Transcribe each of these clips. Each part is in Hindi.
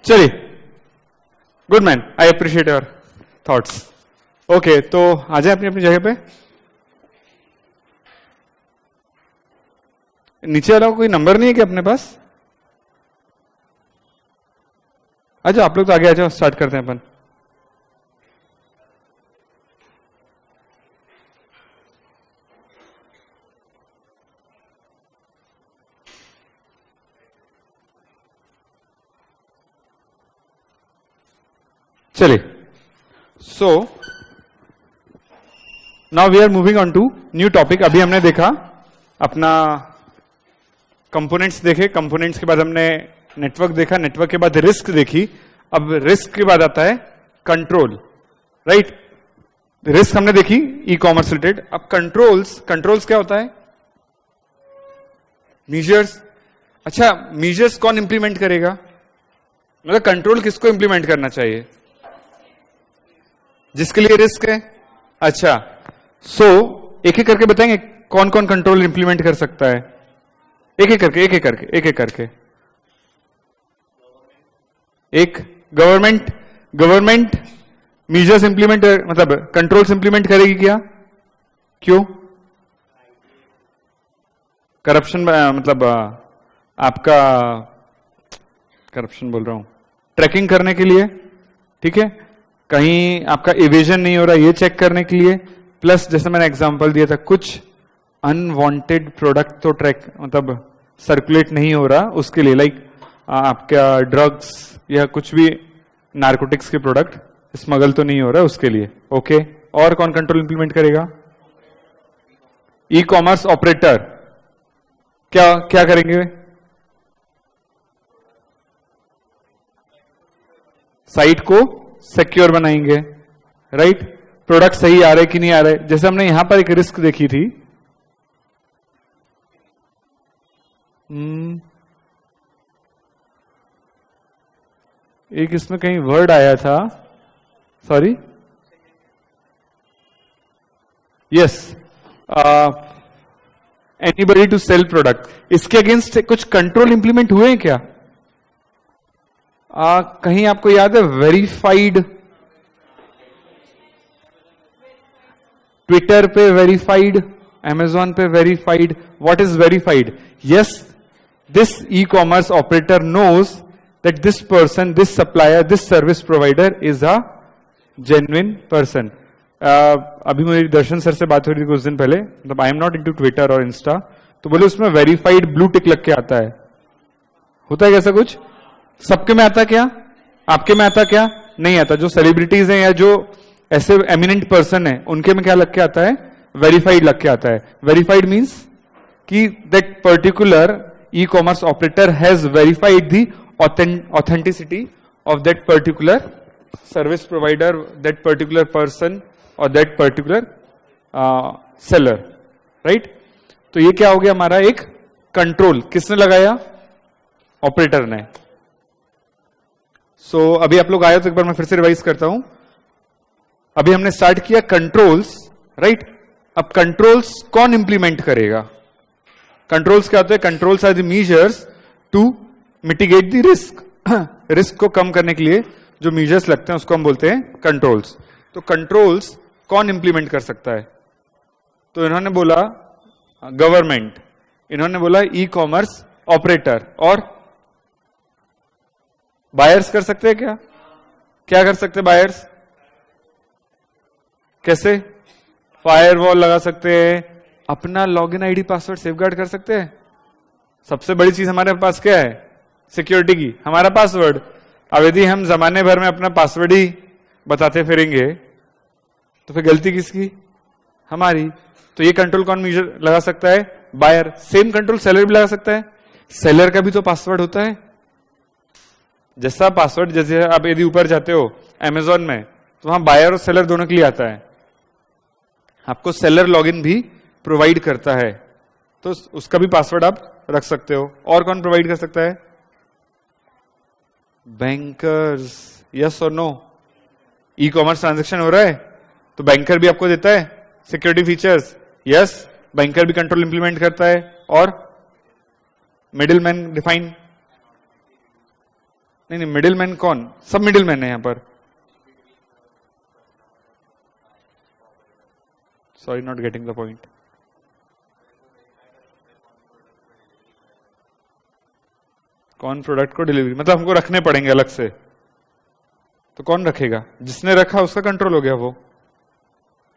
चलिए, good man, I appreciate your thoughts. Okay, तो आ जाए अपनी अपनी जगह पे। नीचे वाला कोई नंबर नहीं है क्या अपने पास? आ जाओ आप लोग, तो आगे आ जाओ, स्टार्ट करते हैं अपन। चलिए, so now we are moving on to new topic. अभी हमने देखा अपना कंपोनेंट्स देखे, कंपोनेंट्स के बाद हमने नेटवर्क देखा, नेटवर्क के बाद रिस्क देखी, अब रिस्क के बाद आता है कंट्रोल, राइट? रिस्क हमने देखी ई कॉमर्स रिलेटेड। अब कंट्रोल्स, कंट्रोल्स क्या होता है? मीजर्स। अच्छा, मीजर्स कौन इंप्लीमेंट करेगा? मतलब कंट्रोल किसको इंप्लीमेंट करना चाहिए? जिसके लिए रिस्क है। अच्छा, सो एक एक करके बताएंगे कौन कौन कंट्रोल इंप्लीमेंट कर सकता है? एक एक करके, एक एक करके, एक एक करके। एक गवर्नमेंट, गवर्नमेंट मीजर्स इंप्लीमेंट, मतलब कंट्रोल्स इंप्लीमेंट करेगी क्या? क्यों? करप्शन, मतलब आपका करप्शन बोल रहा हूं, ट्रैकिंग करने के लिए, ठीक है? कहीं आपका इवेजन नहीं हो रहा ये चेक करने के लिए, प्लस जैसे मैंने एग्जांपल दिया था, कुछ अनवांटेड प्रोडक्ट तो ट्रैक, मतलब सर्कुलेट नहीं हो रहा उसके लिए, लाइक आपका ड्रग्स या कुछ भी नार्कोटिक्स के प्रोडक्ट स्मगल तो नहीं हो रहा उसके लिए। ओके, और कौन कंट्रोल इंप्लीमेंट करेगा? ई कॉमर्स ऑपरेटर क्या क्या करेंगे? साइट को सिक्योर बनाएंगे, राइट? प्रोडक्ट सही आ रहे कि नहीं आ रहे। जैसे हमने यहां पर एक रिस्क देखी थी, एक इसमें कहीं वर्ड आया था, sorry, yes, anybody to sell product. इसके अगेंस्ट कुछ कंट्रोल इंप्लीमेंट हुए हैं क्या? कहीं आपको याद है वेरीफाइड, ट्विटर पे वेरीफाइड, अमेजॉन पे verified. What is verified? Yes, this e commerce operator knows that this person, this supplier, this service provider is a genuine person. अभी मेरी दर्शन सर से बात हो रही थी कुछ दिन पहले, मतलब आई एम नॉट इनटू ट्विटर और इंस्टा, तो बोले उसमें वेरीफाइड ब्लू टिक लग के आता है। होता है कैसा कुछ? सबके में आता क्या? आपके में आता क्या? नहीं आता। जो सेलिब्रिटीज हैं या जो ऐसे एमिनेंट पर्सन है उनके में क्या लग के आता है? वेरीफाइड लग के आता है। वेरीफाइड मींस कि that particular E commerce operator has verified the authenticity of that particular service provider, that particular person और दैट पर्टिकुलर सेलर, राइट? तो ये क्या हो गया हमारा? एक कंट्रोल किसने लगाया? ऑपरेटर ने। सो अभी आप लोग आए तो एक बार मैं फिर से रिवाइज करता हूं। अभी हमने स्टार्ट किया कंट्रोल्स, राइट? अब कंट्रोल्स कौन इंप्लीमेंट करेगा? कंट्रोल्स क्या होते हैं? Controls are the measures to mitigate the risk. Risk को कम करने के लिए जो मेजर्स लगते हैं उसको हम बोलते हैं कंट्रोल्स। तो कंट्रोल्स कौन इंप्लीमेंट कर सकता है? तो इन्होंने बोला गवर्नमेंट, इन्होंने बोला ई कॉमर्स ऑपरेटर, और बायर्स कर सकते हैं क्या? क्या कर सकते हैं बायर्स? कैसे? फायरवॉल लगा सकते हैं, अपना लॉगिन आईडी पासवर्ड सेफगार्ड कर सकते हैं। सबसे बड़ी चीज हमारे पास क्या है? सिक्योरिटी की, हमारा पासवर्ड। अब यदि हम जमाने भर में अपना पासवर्ड ही बताते फिरेंगे तो फिर गलती किसकी? हमारी। तो ये कंट्रोल कौन मेजर लगा सकता है? बायर। सेम कंट्रोल सेलर भी लगा सकता है। सेलर का भी तो पासवर्ड होता है। जैसा पासवर्ड, जैसे आप यदि ऊपर जाते हो अमेजॉन में तो वहां बायर और सेलर दोनों के लिए आता है। आपको सेलर लॉगिन भी प्रोवाइड करता है, तो उसका भी पासवर्ड आप रख सकते हो। और कौन प्रोवाइड कर सकता है? बैंकर्स। यस और नो? ई कॉमर्स ट्रांजेक्शन हो रहा है तो बैंकर भी आपको देता है सिक्योरिटी फीचर्स। यस, बैंकर भी कंट्रोल इंप्लीमेंट करता है। और मिडिल मैन डिफाइन, नहीं नहीं, मिडिल मैन कौन? सब मिडिल मैन है यहां पर। Sorry, not getting the point. कौन प्रोडक्ट को डिलीवरी, मतलब हमको रखने पड़ेंगे अलग से, तो कौन रखेगा? जिसने रखा उसका कंट्रोल हो गया वो,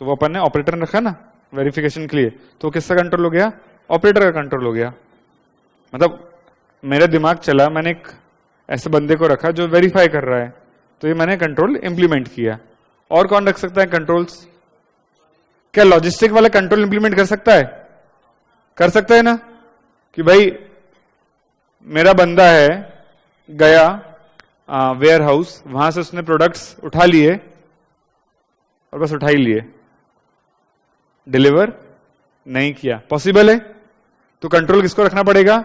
तो वो अपन ने ऑपरेटर ने रखा ना वेरिफिकेशन के लिए, तो किसका कंट्रोल हो गया? ऑपरेटर का कंट्रोल हो गया। मतलब मेरा दिमाग चला, मैंने एक ऐसे बंदे को रखा जो वेरीफाई कर रहा है, तो ये मैंने कंट्रोल इंप्लीमेंट किया। और कौन रख सकता है कंट्रोल्स? क्या लॉजिस्टिक वाला कंट्रोल इंप्लीमेंट कर सकता है? कर सकता है ना, कि भाई मेरा बंदा है, गया वेयर हाउस, वहां से उसने प्रोडक्ट्स उठा लिए और बस उठा ही लिए, डिलीवर नहीं किया, पॉसिबल है? तो कंट्रोल किसको रखना पड़ेगा?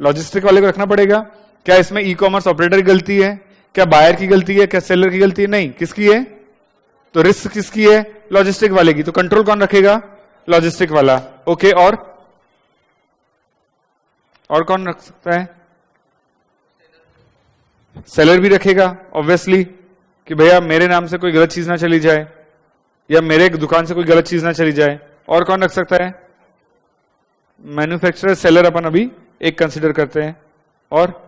लॉजिस्टिक वाले को रखना पड़ेगा। क्या इसमें ई कॉमर्स ऑपरेटर की गलती है? क्या बायर की गलती है? क्या सेलर की गलती है? नहीं, किसकी है? तो रिस्क किसकी है? लॉजिस्टिक वाले की। तो कंट्रोल कौन रखेगा? लॉजिस्टिक वाला। ओके, और कौन रख सकता है? सेलर भी रखेगा ऑब्वियसली, कि भैया मेरे नाम से कोई गलत चीज ना चली जाए, या मेरे दुकान से कोई गलत चीज ना चली जाए। और कौन रख सकता है? मैन्युफैक्चरर, सेलर अपन अभी एक कंसिडर करते हैं। और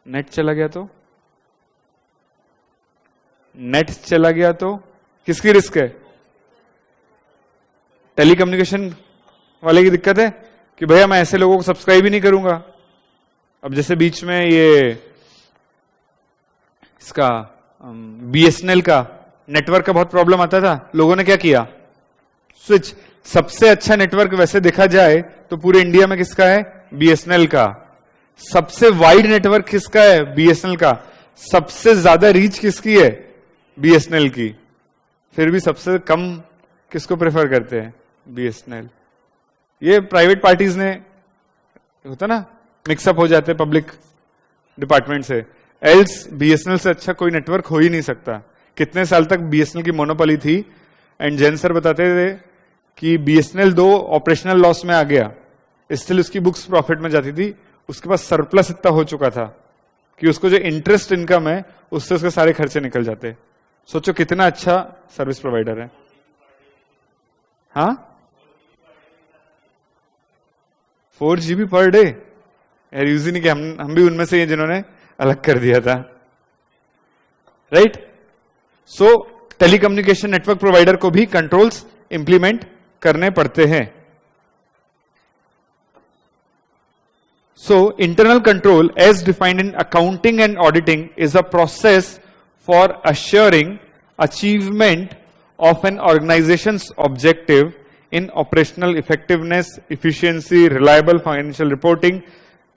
नेट चला गया तो, नेट चला गया तो किसकी रिस्क है? टेलीकम्युनिकेशन वाले की दिक्कत है कि भैया मैं ऐसे लोगों को सब्सक्राइब ही नहीं करूंगा। अब जैसे बीच में ये इसका बीएसएनएल का नेटवर्क का बहुत प्रॉब्लम आता था, लोगों ने क्या किया? स्विच। सबसे अच्छा नेटवर्क वैसे देखा जाए तो पूरे इंडिया में किसका है? बीएसएनएल का। सबसे वाइड नेटवर्क किसका है? बीएसएनएल का। सबसे ज्यादा रीच किसकी है? बीएसएनएल की। फिर भी सबसे कम किसको प्रेफर करते हैं? बीएसएनएल। ये प्राइवेट पार्टीज ने, होता ना, मिक्सअप हो जाते पब्लिक डिपार्टमेंट से। एल्स बीएसएनएल से अच्छा कोई नेटवर्क हो ही नहीं सकता। कितने साल तक बीएसएनएल की मोनोपोली थी, एंड जैन सर बताते थे कि बीएसएनएल 2 ऑपरेशनल लॉस में आ गया, स्टिल उसकी बुक्स प्रॉफिट में जाती थी। उसके पास सरप्लस इतना हो चुका था कि उसको जो इंटरेस्ट इनकम है उससे उसके सारे खर्चे निकल जाते। सोचो कितना अच्छा सर्विस प्रोवाइडर है। हाँ, 4 GB पर डे यार, यूज ही नहीं किया। हम भी उनमें से हैं जिन्होंने अलग कर दिया था, राइट? सो टेलीकम्युनिकेशन नेटवर्क प्रोवाइडर को भी कंट्रोल्स इंप्लीमेंट करने पड़ते हैं। So, internal control as defined in accounting and auditing is a process for assuring achievement of an organization's objective in operational effectiveness, efficiency, reliable financial reporting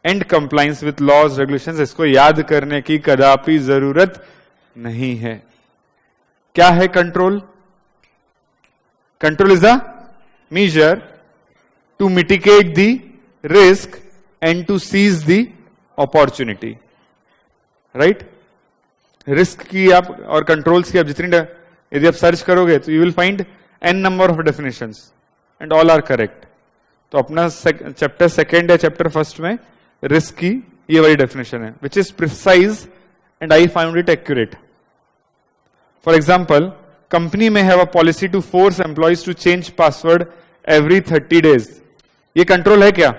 and compliance with laws, regulations। इसको याद करने की कदापि जरूरत नहीं है। क्या है control? Control is a measure to mitigate the risk and to seize the opportunity, right? Risk की आप और कंट्रोल्स की आप जितनी यदि आप सर्च करोगे तो you will find n number of definitions and all are correct. तो अपना चैप्टर 2 या चैप्टर 1 में रिस्क की ये वाली डेफिनेशन है, which is precise and I found it accurate. For example, company में have a policy to force employees to change password every 30 days। ये कंट्रोल है क्या?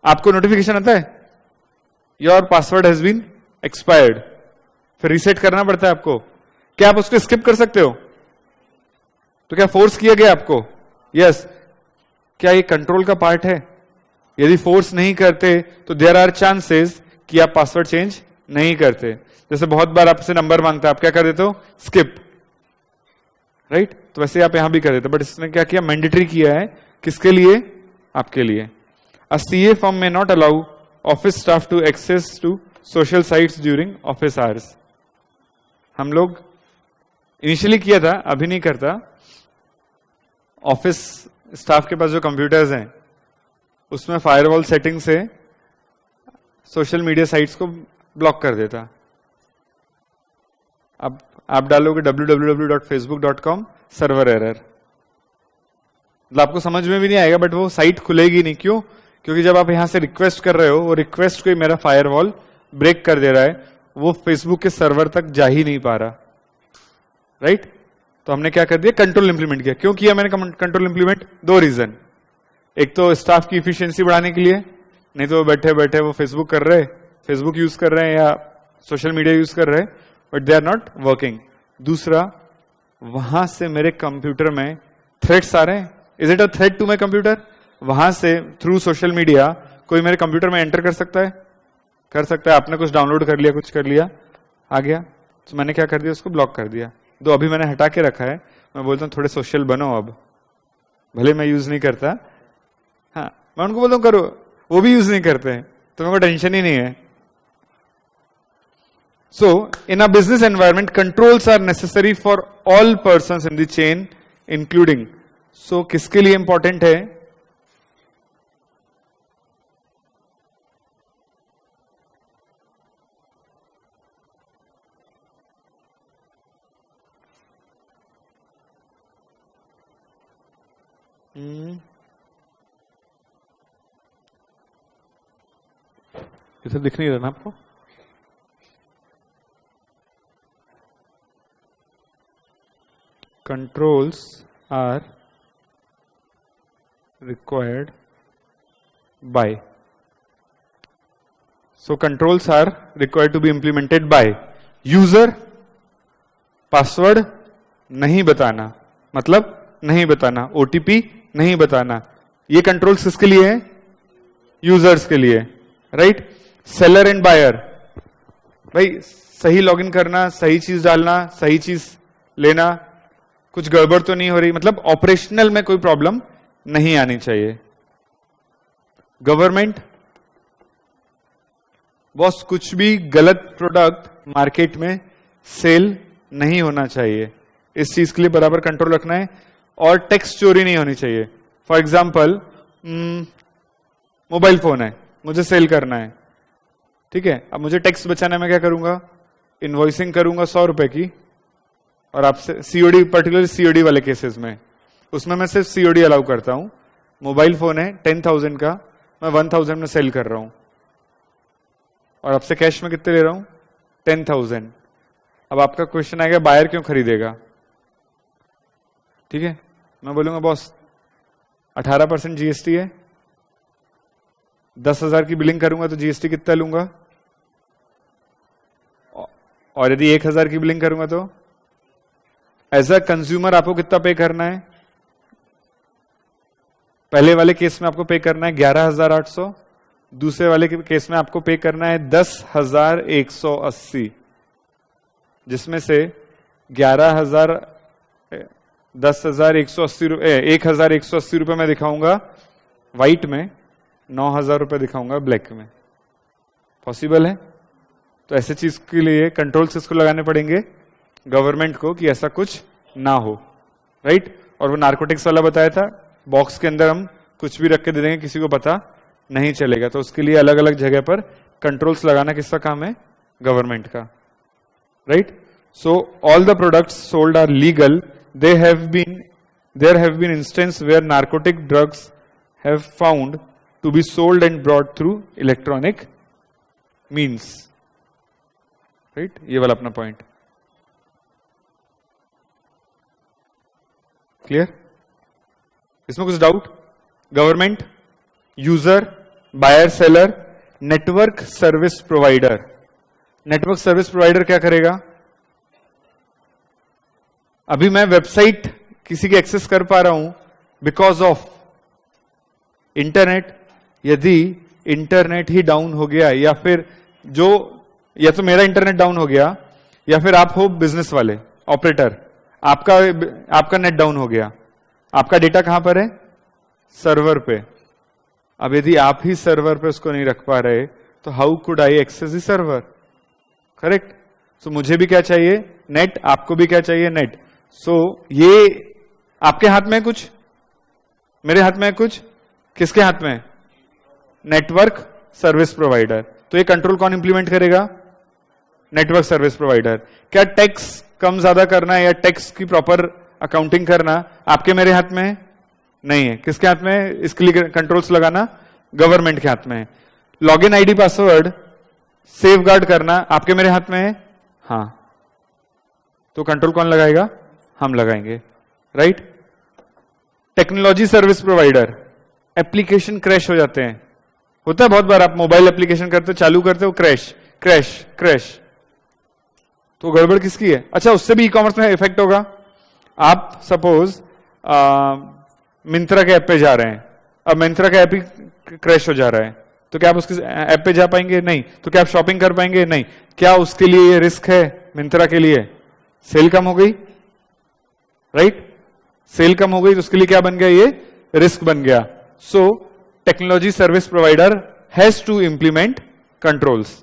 आपको नोटिफिकेशन आता है your password has been expired, फिर रीसेट करना पड़ता है आपको। क्या आप उसको स्किप कर सकते हो? तो क्या फोर्स किया गया आपको? यस। क्या ये कंट्रोल का पार्ट है? यदि फोर्स नहीं करते तो देयर आर चांसेस कि आप पासवर्ड चेंज नहीं करते। जैसे बहुत बार आपसे नंबर मांगता है, आप क्या कर देते हो? Skip, right? तो वैसे आप यहां भी कर देते, बट इसने क्या किया? मैंडेटरी किया है। किसके लिए? आपके लिए। A CA firm may not allow office staff to access to social sites during office hours। हम लोग इनिशियली किया था, अभी नहीं करता। ऑफिस स्टाफ के पास जो कंप्यूटर्स हैं उसमें फायरवॉल सेटिंग से सोशल मीडिया साइट्स को ब्लॉक कर देता। अब आप डालोगे www.facebook.com सर्वर एरर, मतलब आपको समझ में भी नहीं आएगा, बट वो साइट खुलेगी नहीं। क्यों? क्योंकि जब आप यहां से रिक्वेस्ट कर रहे हो, वो रिक्वेस्ट कोई मेरा फायरवॉल ब्रेक कर दे रहा है, वो फेसबुक के सर्वर तक जा ही नहीं पा रहा, राइट? तो हमने क्या कर दिया, कंट्रोल इंप्लीमेंट किया। क्यों किया मैंने कंट्रोल इंप्लीमेंट? दो रीजन। एक तो स्टाफ की इफिशियंसी बढ़ाने के लिए, नहीं तो बैठे बैठे वो फेसबुक कर रहे, फेसबुक यूज कर रहे हैं या सोशल मीडिया यूज कर रहे हैं, but they are not working. दूसरा, वहां से मेरे कंप्यूटर में थ्रेट्स आ रहे हैं। Is it a threat to my computer? वहां से थ्रू सोशल मीडिया कोई मेरे कंप्यूटर में एंटर कर सकता है? कर सकता है। आपने कुछ डाउनलोड कर लिया, कुछ कर लिया, आ गया, तो मैंने क्या कर दिया, उसको ब्लॉक कर दिया। दो अभी मैंने हटा के रखा है, मैं बोलता हूँ थोड़े सोशल बनो, अब भले मैं यूज नहीं करता, हाँ मैं उनको बोलता हूँ करो, वो भी यूज नहीं करते हैं, तो मेरे को टेंशन ही नहीं है। So in a business environment controls are necessary for all persons in the chain including. So किसके लिए इंपॉर्टेंट है? इसे दिख नहीं रहा ना आपको? Controls are required by, so controls are required to be implemented by user. Password नहीं बताना, मतलब नहीं बताना, ओटीपी नहीं बताना। ये कंट्रोल्स किसके लिए है? यूजर्स के लिए, राइट? सेलर एंड बायर, भाई सही लॉगिन करना, सही चीज डालना, सही चीज लेना, कुछ गड़बड़ तो नहीं हो रही, मतलब ऑपरेशनल में कोई प्रॉब्लम नहीं आनी चाहिए। गवर्नमेंट, बॉस कुछ भी गलत प्रोडक्ट मार्केट में सेल नहीं होना चाहिए, इस चीज के लिए बराबर कंट्रोल रखना है। और टैक्स चोरी नहीं होनी चाहिए। फॉर एग्जाम्पल, मोबाइल फोन है, मुझे सेल करना है, ठीक है, अब मुझे टैक्स बचाने में क्या करूंगा? इनवॉइसिंग करूंगा 100 रुपए की, और आपसे सीओडी, पर्टिकुलर सीओडी वाले केसेस में, उसमें मैं सिर्फ सीओडी अलाउ करता हूं। मोबाइल फोन है 10,000 का, मैं 1,000 में सेल कर रहा हूं, और आपसे कैश में कितने ले रहा हूं? 10,000। अब आपका क्वेश्चन आएगा, बायर क्यों खरीदेगा? ठीक है, मैं बोलूंगा बॉस 18% जीएसटी है, 10,000 की बिलिंग करूंगा तो जीएसटी कितना लूंगा, और यदि 1,000 की बिलिंग करूंगा तो एज अ कंज्यूमर आपको कितना पे करना है? पहले वाले केस में आपको पे करना है 11,800, दूसरे वाले केस में आपको पे करना है 10,180, जिसमें से 1,180 रुपए में दिखाऊंगा व्हाइट में, 9,000 रुपए दिखाऊंगा ब्लैक में। पॉसिबल है? तो ऐसे चीज के लिए कंट्रोल्स किसको लगाने पड़ेंगे? गवर्नमेंट को, कि ऐसा कुछ ना हो, राइट? और वो नार्कोटिक्स वाला बताया था, बॉक्स के अंदर हम कुछ भी रख के दे देंगे, किसी को पता नहीं चलेगा, तो उसके लिए अलग अलग जगह पर कंट्रोल्स लगाना किसका काम है? गवर्नमेंट का, right? So all the products sold are legal, there have been instances where narcotic drugs have found to be sold and brought through electronic means, right? ये वाला अपना पॉइंट क्लियर? इसमें कुछ doubt? Government, user, buyer, seller, network service provider. Network service provider क्या करेगा? अभी मैं वेबसाइट किसी की एक्सेस कर पा रहा हूं बिकॉज ऑफ इंटरनेट। यदि इंटरनेट ही डाउन हो गया, या फिर या तो मेरा इंटरनेट डाउन हो गया, या फिर आप हो बिजनेस वाले ऑपरेटर, आपका नेट डाउन हो गया, आपका डेटा कहां पर है? सर्वर पे। अब यदि आप ही सर्वर पे उसको नहीं रख पा रहे, तो how could I access the server? Correct? So मुझे भी क्या चाहिए? नेट। आपको भी क्या चाहिए? नेट। सो ये आपके हाथ में कुछ, मेरे हाथ में कुछ, किसके हाथ में? Network service provider. तो ये कंट्रोल कौन इंप्लीमेंट करेगा? Network service provider. क्या टैक्स कम ज्यादा करना या टैक्स की प्रॉपर अकाउंटिंग करना आपके मेरे हाथ में नहीं है? किसके हाथ में? इसके लिए कंट्रोल्स लगाना गवर्नमेंट के हाथ में है। Login ID password safe guard करना आपके मेरे हाथ में है, हाँ, तो कंट्रोल कौन लगाएगा? हम लगाएंगे, right. Technology service provider, application crash हो जाते हैं, होता है बहुत बार, आप मोबाइल एप्लीकेशन करते हो, चालू करते हो, क्रैश क्रैश क्रैश, तो गड़बड़ किसकी है? अच्छा, उससे भी ई कॉमर्स में इफेक्ट होगा। आप सपोज मिंत्रा के ऐप पे जा रहे हैं, अब मिंत्रा का ऐप ही क्रैश हो जा रहा है, तो क्या आप उसके ऐप पे जा पाएंगे? नहीं। तो क्या आप शॉपिंग कर पाएंगे? नहीं। क्या उसके लिए ये रिस्क है? मिंत्रा के लिए सेल कम हो गई, राइट, सेल कम हो गई, तो उसके लिए क्या बन गया? ये रिस्क बन गया। So technology service provider has to implement controls.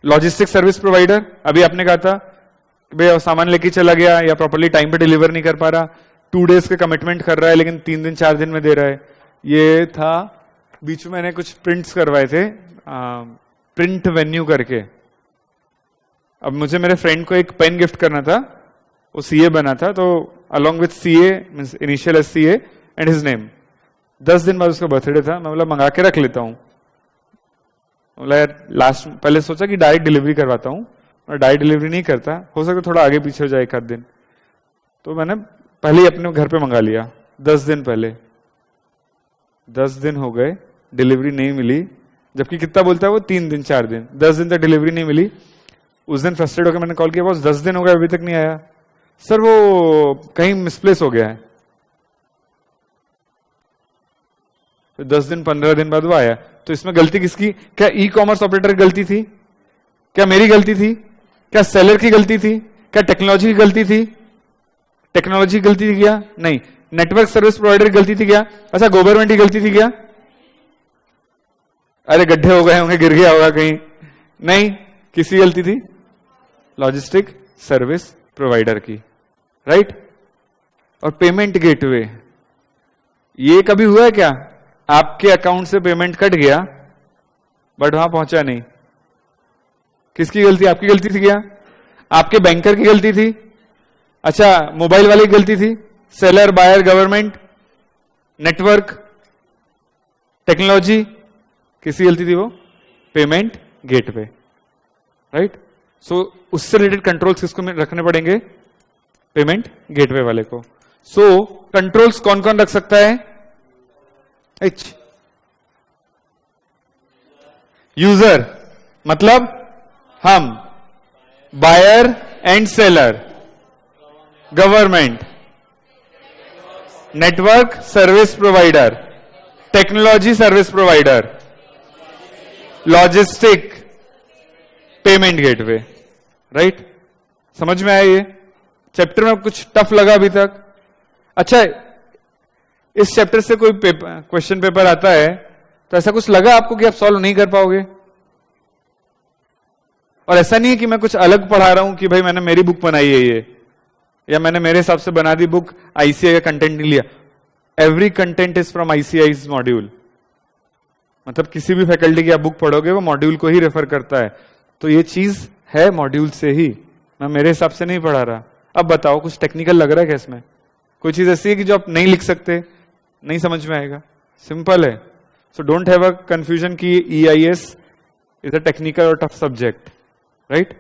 Logistic service provider, अभी आपने कहा था कि भाई सामान लेके चला गया या प्रॉपर्ली टाइम पे डिलीवर नहीं कर पा रहा, 2 डेज के कमिटमेंट कर रहा है लेकिन 3 दिन 4 दिन में दे रहा है। ये था, बीच में मैंने कुछ प्रिंट्स करवाए थे, प्रिंट वेन्यू करके। अब मुझे मेरे फ्रेंड को एक पेन गिफ्ट करना था, वो सीए बना था, तो along with CA means initial S CA and his name, 10 दिन बाद उसका बर्थडे था। मैं बोला मंगा के रख लेता हूँ, बोला यार लास्ट, पहले सोचा कि डायरेक्ट डिलीवरी करवाता हूँ, और डायरेक्ट डिलीवरी नहीं करता, हो सकता थोड़ा आगे पीछे हो जाए एक आध दिन, तो मैंने पहले ही अपने घर पे मंगा लिया 10 दिन पहले। 10 दिन हो गए, डिलीवरी नहीं मिली, जबकि कितना बोलता है वो 3 दिन 4 दिन, 10 दिन तक डिलीवरी नहीं मिली। उस दिन फ्रस्ट्रेट होकर मैंने कॉल किया, बॉस 10 दिन हो गए अभी तक नहीं आया। सर वो कहीं मिसप्लेस हो गया है। तो 10 दिन 15 दिन बाद वो आया। तो इसमें गलती किसकी? क्या ई कॉमर्स ऑपरेटर की गलती थी? क्या मेरी गलती थी? क्या सेलर की गलती थी? क्या टेक्नोलॉजी की गलती थी? टेक्नोलॉजी की गलती थी क्या? नहीं। नेटवर्क सर्विस प्रोवाइडर की गलती थी क्या? अच्छा, गवर्नमेंट की गलती थी क्या? अरे गड्ढे हो गए होंगे, गिर गया होगा कहीं, नहीं, किसकी गलती थी? लॉजिस्टिक सर्विस प्रोवाइडर की, राइट। और पेमेंट गेटवे, ये कभी हुआ है क्या? आपके अकाउंट से पेमेंट कट गया बट वहां पहुंचा नहीं, किसकी गलती? आपकी गलती थी क्या? आपके बैंकर की गलती थी? अच्छा, मोबाइल वाले की गलती थी? Seller, buyer, government, network, technology, किसकी गलती थी? वो पेमेंट गेटवे, राइट। सो उससे रिलेटेड कंट्रोल्स किसको रखने पड़ेंगे? पेमेंट गेटवे वाले को। सो कंट्रोल्स कौन कौन रख सकता है? यूजर, मतलब हम, buyer and seller, government, network service provider, technology service provider, logistic, payment gateway, right. समझ में आया? ये चैप्टर में कुछ टफ लगा अभी तक? अच्छा, इस चैप्टर से कोई क्वेश्चन पेपर आता है तो ऐसा कुछ लगा आपको कि आप सॉल्व नहीं कर पाओगे? और ऐसा नहीं है कि मैं कुछ अलग पढ़ा रहा हूं कि भाई मैंने मेरी बुक बनाई है ये, या मैंने मेरे हिसाब से बना दी बुक, आईसीआई का कंटेंट नहीं लिया। Every content is from ICI module, मतलब किसी भी फैकल्टी की आप बुक पढ़ोगे वो मॉड्यूल को ही रेफर करता है, तो ये चीज है मॉड्यूल से ही, मैं मेरे हिसाब से नहीं पढ़ा रहा। अब बताओ, कुछ टेक्निकल लग रहा है क्या इसमें? कोई चीज ऐसी है कि जो आप नहीं लिख सकते, नहीं समझ में आएगा? सिंपल है। So don't have a confusion कि ईआईएस इज अ टेक्निकल और tough subject, right.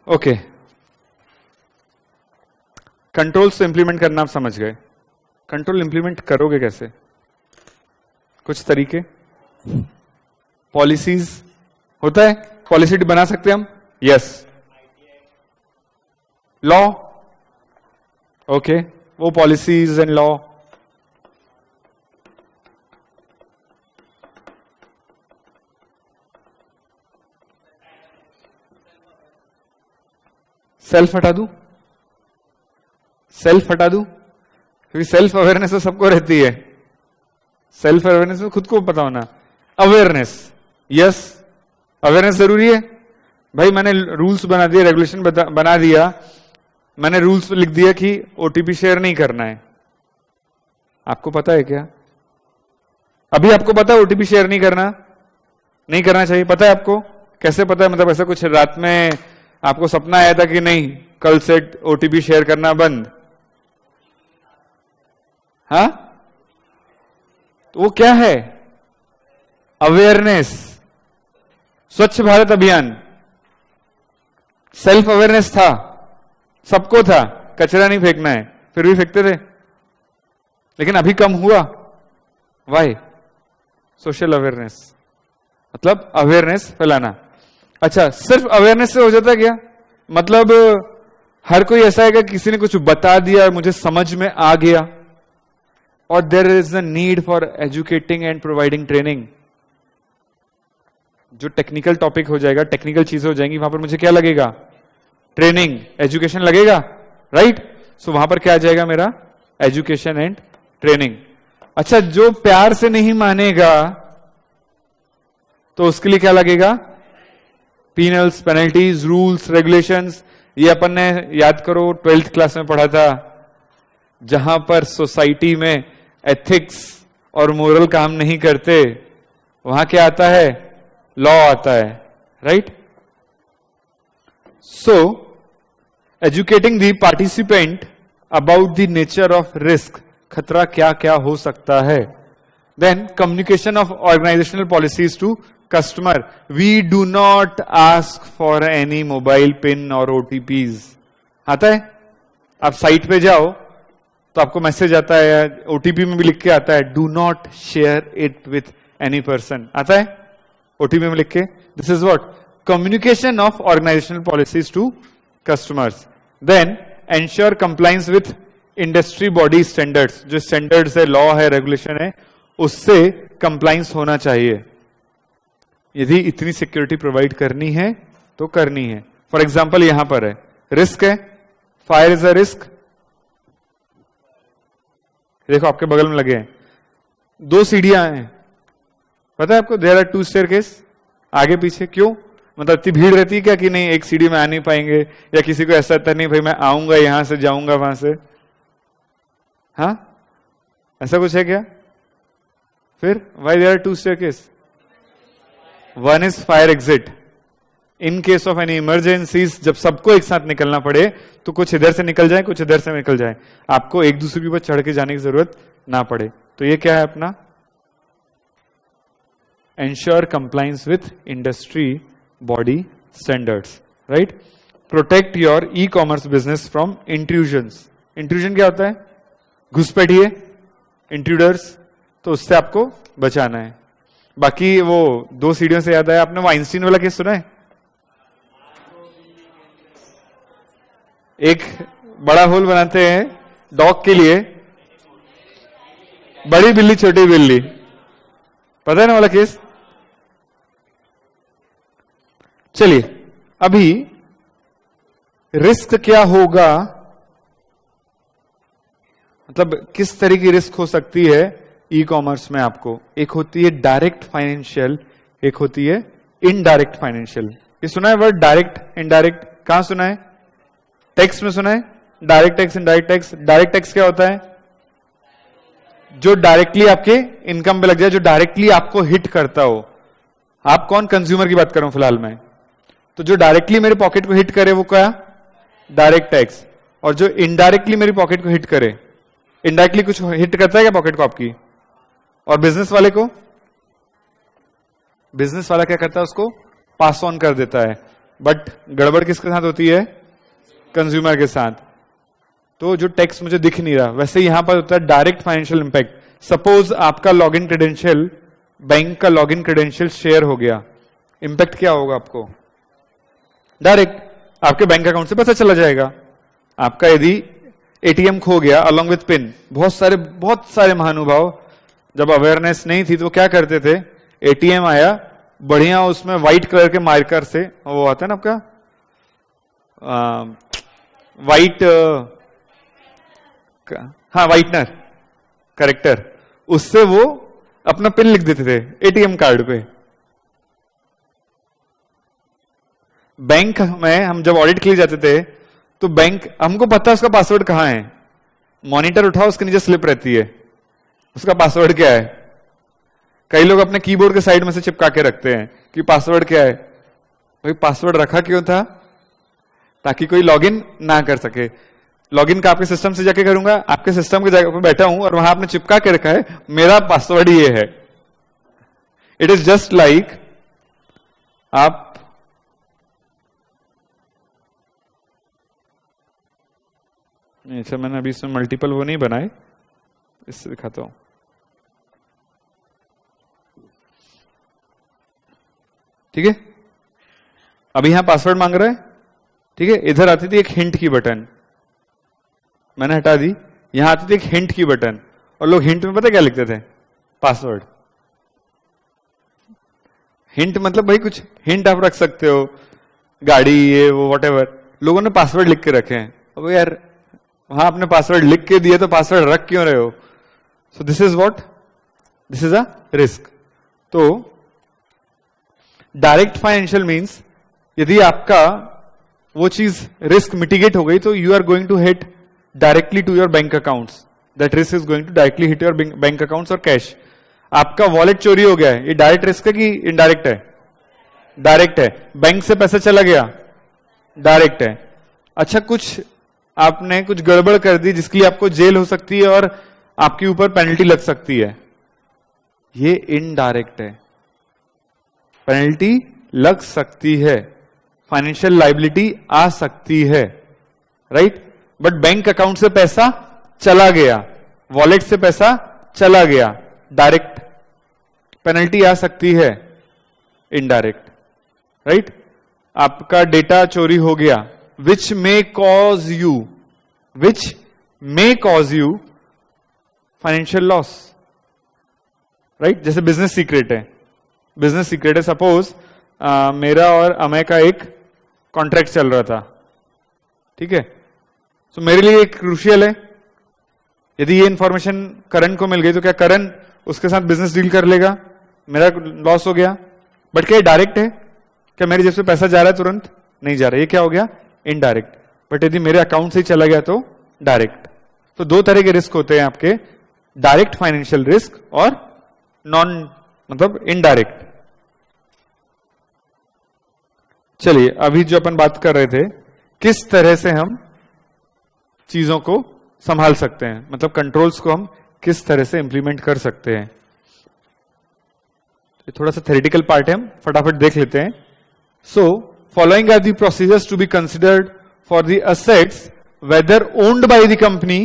Okay, controls implement करना आप समझ गए। कंट्रोल इंप्लीमेंट करोगे कैसे? कुछ तरीके, पॉलिसीज होता है, पॉलिसी बना सकते हैं हम, यस। लॉ, ओके, वो पॉलिसीज एंड लॉ, सेल्फ हटा दूं, सेल्फ हटा दूं, क्योंकि सेल्फ अवेयरनेस तो सबको रहती है। सेल्फ अवेयरनेस में खुद को पता होना, अवेयरनेस, यस, अवेयरनेस जरूरी है। भाई मैंने रूल्स बना दिए, रेगुलेशन बना दिया, मैंने रूल्स लिख दिया कि ओटीपी शेयर नहीं करना है, आपको पता है क्या? अभी आपको पता है ओटीपी शेयर नहीं करना चाहिए, पता है आपको? कैसे पता है? मतलब ऐसा कुछ रात में आपको सपना आया था कि नहीं कल से ओटीपी शेयर करना बंद? हाँ, तो वो क्या है? अवेयरनेस। स्वच्छ भारत अभियान सेल्फ अवेयरनेस था, सबको था, कचरा नहीं फेंकना है, फिर भी फेंकते थे, लेकिन अभी कम हुआ। वाई? सोशल अवेयरनेस, मतलब अवेयरनेस फैलाना। अच्छा, सिर्फ अवेयरनेस से हो जाता है क्या? मतलब हर कोई ऐसा है कि किसी ने कुछ बता दिया, मुझे समझ में आ गया, और there is a need for educating and providing training. जो टेक्निकल टॉपिक हो जाएगा, टेक्निकल चीजें हो जाएंगी, वहां पर मुझे क्या लगेगा? ट्रेनिंग, एजुकेशन लगेगा, राइट? सो वहां पर क्या आ जाएगा मेरा? Education and training. अच्छा, जो प्यार से नहीं मानेगा तो उसके लिए क्या लगेगा? पीनल्स, पेनल्टीज, रूल्स, रेगुलेशंस। ये अपन ने याद करो 12th क्लास में पढ़ा था, जहां पर सोसाइटी में एथिक्स और मोरल काम नहीं करते, वहां क्या आता है? लॉ आता है, right? So educating the participant about the nature of risk, खतरा क्या क्या हो सकता है। Then communication of organisational policies to customer. We do not ask for any mobile pin और ओटीपीज। आता है? आप साइट पे जाओ तो आपको मैसेज आता है, ओटीपी में भी लिख के आता है, do not share it with any person. आता है ओटीपी में लिख के? This is what? Communication of organisational policies to customers. Then ensure compliance with industry body standards. जो स्टैंडर्ड्स है, लॉ है, रेगुलेशन है, उससे कंप्लायंस होना चाहिए। यदि इतनी सिक्योरिटी प्रोवाइड करनी है तो करनी है। फॉर एग्जाम्पल यहां पर है, रिस्क है, फायर इज अ रिस्क। देखो आपके बगल में लगे हैं, 2 सीढ़ियां हैं, पता है आपको? देयर आर 2 स्टेयरकेस, आगे पीछे। क्यों? मतलब इतनी भीड़ रहती है क्या कि नहीं एक सीढ़ी में आ नहीं पाएंगे, या किसी को ऐसा था नहीं भाई मैं आऊंगा यहां से जाऊंगा वहां से? हाँ, ऐसा कुछ है क्या? फिर why there are 2 staircase? One is fire exit. In case of any emergencies, जब सबको एक साथ निकलना पड़े तो कुछ इधर से निकल जाए, कुछ इधर से निकल जाए, आपको एक दूसरे के ऊपर चढ़ के जाने की जरूरत ना पड़े। तो ये क्या है अपना? Ensure compliance with industry body standards, right? Protect your e commerce business from intrusions. Intrusion क्या होता है? घुसपैठिए, इंट्रूडर्स, तो उससे आपको बचाना है। बाकी वो 2 सीढ़ियों से याद आया, आपने वो आइंस्टीन वाला केस सुना है? एक बड़ा होल बनाते हैं डॉग के लिए, बड़ी बिल्ली छोटी बिल्ली, पता है ना वाला केस? चलिए, अभी रिस्क क्या होगा, मतलब किस तरह की रिस्क हो सकती है ई कॉमर्स में आपको? एक होती है डायरेक्ट फाइनेंशियल, एक होती है इनडायरेक्ट फाइनेंशियल। ये सुना है वर्ड डायरेक्ट इनडायरेक्ट? कहां सुना है? टैक्स में सुना है, direct tax, indirect tax. Direct tax क्या होता है? जो डायरेक्टली आपके इनकम पे लग जाए, जो डायरेक्टली आपको हिट करता हो। आप कौन? कंज्यूमर की बात कर रहा हूं फिलहाल मैं। तो जो डायरेक्टली मेरे पॉकेट को हिट करे वो क्या? Direct tax. और जो इनडायरेक्टली मेरी पॉकेट को हिट करे, इनडायरेक्टली कुछ हिट करता है क्या पॉकेट को आपकी? और बिजनेस वाले को? बिजनेस वाला क्या करता है? उसको पास ऑन कर देता है। बट गड़बड़ किसके साथ होती है? कंज्यूमर के साथ। तो जो टैक्स मुझे दिख नहीं रहा, वैसे यहां पर होता है डायरेक्ट फाइनेंशियल इंपैक्ट। सपोज आपका लॉगिन क्रेडेंशियल, बैंक का लॉगिन क्रेडेंशियल शेयर हो गया, इंपैक्ट क्या होगा आपको? डायरेक्ट आपके बैंक अकाउंट से पैसा चला जाएगा। आपका यदि एटीएम खो गया अलॉन्ग विथ पिन, बहुत सारे महानुभाव जब अवेयरनेस नहीं थी तो क्या करते थे? एटीएम आया बढ़िया, उसमें व्हाइट कलर के मार्कर से, वो आता है ना आपका व्हाइट, हाँ व्हाइटनर करेक्टर, उससे वो अपना पिन लिख देते थे एटीएम कार्ड पे। बैंक में हम जब ऑडिट के लिए जाते थे तो बैंक, हमको पता है उसका पासवर्ड कहां है। मॉनिटर उठाओ, उसके नीचे स्लिप रहती है, उसका पासवर्ड क्या है। कई लोग अपने कीबोर्ड के साइड में से चिपका के रखते हैं कि पासवर्ड क्या है। भाई पासवर्ड रखा क्यों था? ताकि कोई लॉगिन ना कर सके। लॉगिन का आपके सिस्टम से जाके करूंगा, आपके सिस्टम की जगह पर बैठा हूं और वहां आपने चिपका के रखा है मेरा पासवर्ड ये है। इट इज जस्ट लाइक आप अच्छा, मैंने अभी इसमें मल्टीपल वो नहीं बनाए, इससे दिखाता हूं। ठीक है, अभी यहां पासवर्ड मांग रहा है। ठीक है, इधर आती थी एक हिंट की बटन, मैंने हटा दी। यहां आती थी एक हिंट की बटन और लोग हिंट में पता क्या लिखते थे? पासवर्ड। हिंट मतलब भाई कुछ हिंट आप रख सकते हो, गाड़ी ये वो व्हाटएवर, लोगों ने पासवर्ड लिख के रखे हैं। अब यार वहां आपने पासवर्ड लिख के दिए तो पासवर्ड रख क्यों रहे हो? So this is what, this is a risk. तो डायरेक्ट फाइनेंशियल मीन्स यदि आपका वो चीज रिस्क मिटिगेट हो गई तो you are going to hit directly to your bank accounts, that risk is going to directly hit your bank accounts और कैश। आपका वॉलेट चोरी हो गया है, ये डायरेक्ट रिस्क है कि इनडायरेक्ट है? डायरेक्ट है। बैंक से पैसा चला गया, डायरेक्ट है। अच्छा, कुछ आपने कुछ गड़बड़ कर दी जिसके लिए आपको जेल हो सकती है और आपके ऊपर पेनल्टी लग सकती है, ये इनडायरेक्ट है। पेनल्टी लग सकती है, फाइनेंशियल लाइबिलिटी आ सकती है, राइट? बट बैंक अकाउंट से पैसा चला गया, वॉलेट से पैसा चला गया, डायरेक्ट। पेनल्टी आ सकती है, इनडायरेक्ट, राइट? आपका डेटा चोरी हो गया, which may cause you financial loss, right? जैसे बिजनेस सीक्रेट है, बिजनेस सीक्रेट है। सपोज मेरा और अमय का एक कॉन्ट्रैक्ट चल रहा था, ठीक है? तो मेरे लिए एक क्रूशियल है, यदि ये इंफॉर्मेशन करण को मिल गई तो क्या करण उसके साथ बिजनेस डील कर लेगा? मेरा लॉस हो गया। बट क्या डायरेक्ट है? क्या मेरे जेब से पैसा जा रहा है तुरंत? नहीं जा रहा है, ये क्या हो गया? इनडायरेक्ट। बट यदि मेरे अकाउंट से ही चला गया तो डायरेक्ट। तो दो तरह के रिस्क होते हैं आपके, डायरेक्ट फाइनेंशियल रिस्क और नॉन मतलब इनडायरेक्ट। चलिए, अभी जो अपन बात कर रहे थे किस तरह से हम चीजों को संभाल सकते हैं, मतलब कंट्रोल्स को हम किस तरह से इंप्लीमेंट कर सकते हैं। थोड़ा सा थ्योरेटिकल पार्ट है, हम फटाफट देख लेते हैं। So following are the procedures to be considered for the assets whether owned by the company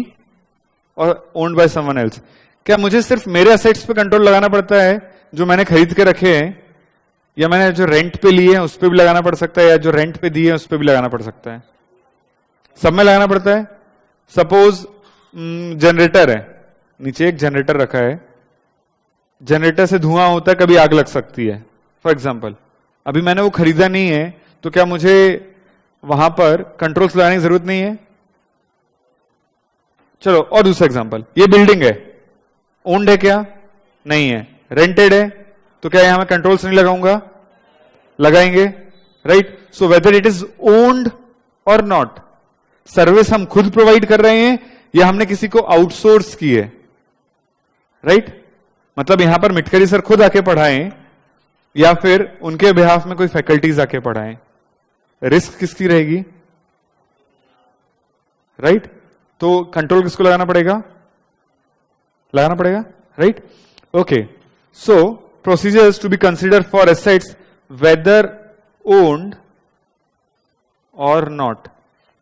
और ओन्ड बाय समवन एल्स। क्या मुझे सिर्फ मेरे असेट्स पे कंट्रोल लगाना पड़ता है जो मैंने खरीद के रखे हैं, या मैंने जो रेंट पे लिए हैं उस पे भी लगाना पड़ सकता है, या जो रेंट पे दिए हैं उस पे भी लगाना पड़ सकता है? सब में लगाना पड़ता है। सपोज जनरेटर है, नीचे एक जनरेटर रखा है, जनरेटर से धुआं होता है, कभी आग लग सकती है फॉर एग्जाम्पल। अभी मैंने वो खरीदा नहीं है तो क्या मुझे वहां पर कंट्रोल्स लगाने की जरूरत नहीं है? चलो और दूसरा एग्जाम्पल, ये बिल्डिंग है, ओन्ड है क्या? नहीं है। रेंटेड है तो क्या यहां मैं कंट्रोल्स नहीं लगाऊंगा? लगाएंगे, right? So whether it is owned और नॉट, सर्विस हम खुद प्रोवाइड कर रहे हैं या हमने किसी को आउटसोर्स की है, राइट? मतलब यहां पर मिटकरी सर खुद आके पढ़ाएं या फिर उनके बिहाफ में कोई फैकल्टीज आके पढ़ाएं, रिस्क किसकी रहेगी, राइट? तो कंट्रोल किसको लगाना पड़ेगा? लगाना पड़ेगा, right? Okay, so procedures to be consider for assets whether owned और not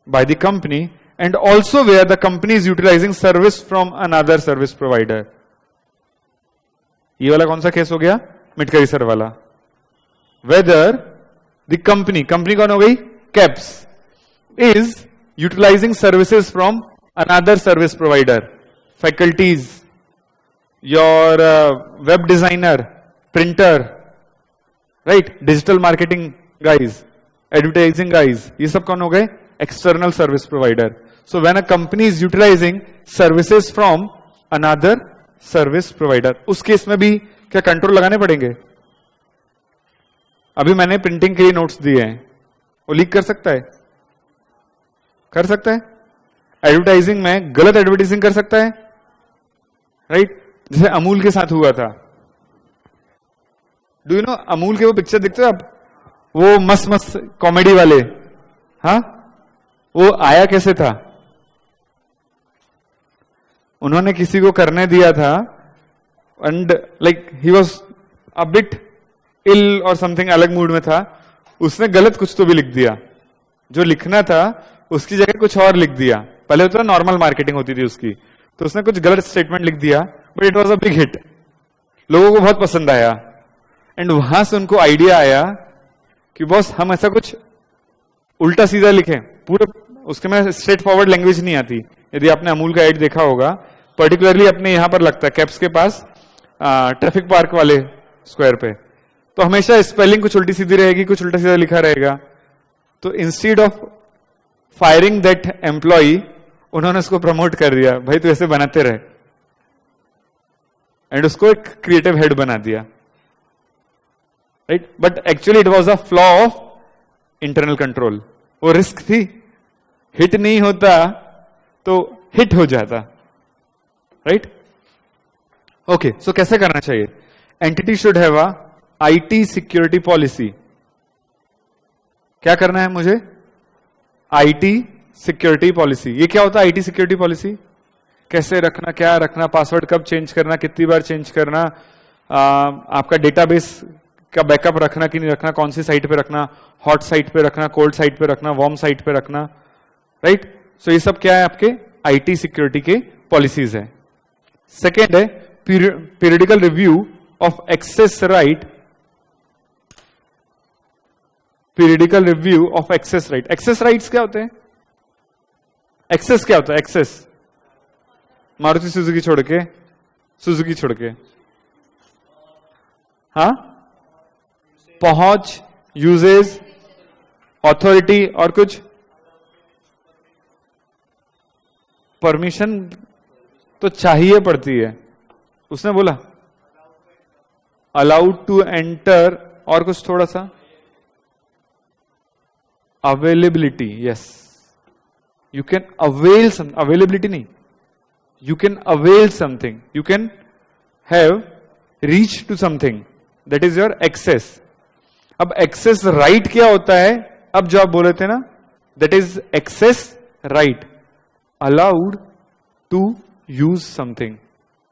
by the company and also where the company is utilizing service from another service provider. ये वाला कौन सा केस हो गया? मिटकरी सर वाला। Whether the company कौन हो गई? Caps is utilizing services from another service provider, faculties, your web designer, printer, right? Digital marketing guys, advertising guys, ये सब कौन हो गए? External service provider. So when a company is utilizing services from another service provider, उस केस में भी क्या कंट्रोल लगाने पड़ेंगे? अभी मैंने प्रिंटिंग के लिए नोट्स दिए हैं, वो लीक कर सकता है? कर सकता है। एडवर्टाइजिंग में गलत एडवर्टाइजिंग कर सकता है, राइट? जैसे अमूल के साथ हुआ था। डू यू नो अमूल के वो पिक्चर देखते हो आप, वो मस्त मस्त कॉमेडी वाले, हाँ? वो आया कैसे था? उन्होंने किसी को करने दिया था and like he was a bit ill और समथिंग, अलग मूड में था, उसने गलत कुछ तो भी लिख दिया, जो लिखना था उसकी जगह कुछ और लिख दिया। पहले तो नॉर्मल मार्केटिंग होती थी उसकी, तो उसने कुछ गलत स्टेटमेंट लिख दिया, but it was a big hit, लोगों को बहुत पसंद आया। एंड वहां से उनको आइडिया आया कि बॉस हम ऐसा कुछ उल्टा सीधा लिखें, पूरे उसके में स्ट्रेट फॉरवर्ड लैंग्वेज नहीं आती। यदि आपने अमूल का एड देखा होगा, पर्टिकुलरली अपने यहां पर लगता है कैप्स के पास ट्रैफिक पार्क वाले स्क्वायर पे, तो हमेशा स्पेलिंग कुछ उल्टी सीधी रहेगी, कुछ उल्टा सीधा लिखा रहेगा। तो instead of firing that employee, उन्होंने उसको प्रमोट कर दिया, भाई तू ऐसे बनाते रहे, एंड उसको एक क्रिएटिव हेड बना दिया, right. But actually it was a flaw of internal control. वो रिस्क थी, हिट नहीं होता तो हिट हो जाता, राइट। ओके, सो कैसे करना चाहिए? Entity should have a IT security policy. क्या करना है मुझे? IT security policy. ये क्या होता है आईटी सिक्योरिटी पॉलिसी? कैसे रखना, क्या रखना, पासवर्ड कब चेंज करना, कितनी बार चेंज करना, आपका डेटाबेस का बैकअप रखना कि नहीं रखना, कौन सी साइट पे रखना, हॉट साइट पे रखना, कोल्ड साइट पे रखना, वार्म साइट पे रखना, राइट। सो ये सब क्या है? आपके आईटी सिक्योरिटी के पॉलिसीज है। सेकेंड है periodical review of access right. Periodical review of access right. Access rights क्या होते हैं? एक्सेस क्या होता है? एक्सेस मारुति सुजुकी छोड़ के, सुजुकी छोड़ के, हाँ, पहुंच, यूजेज, ऑथोरिटी और कुछ परमिशन तो चाहिए पड़ती है। उसने बोला अलाउड टू एंटर, और कुछ थोड़ा सा availability. Yes, you can avail some, availability नहीं, you can avail something, you can have reach to something, that is your access. अब access right क्या होता है? अब जो आप बोल रहे थे ना, that is access right, allowed to use something,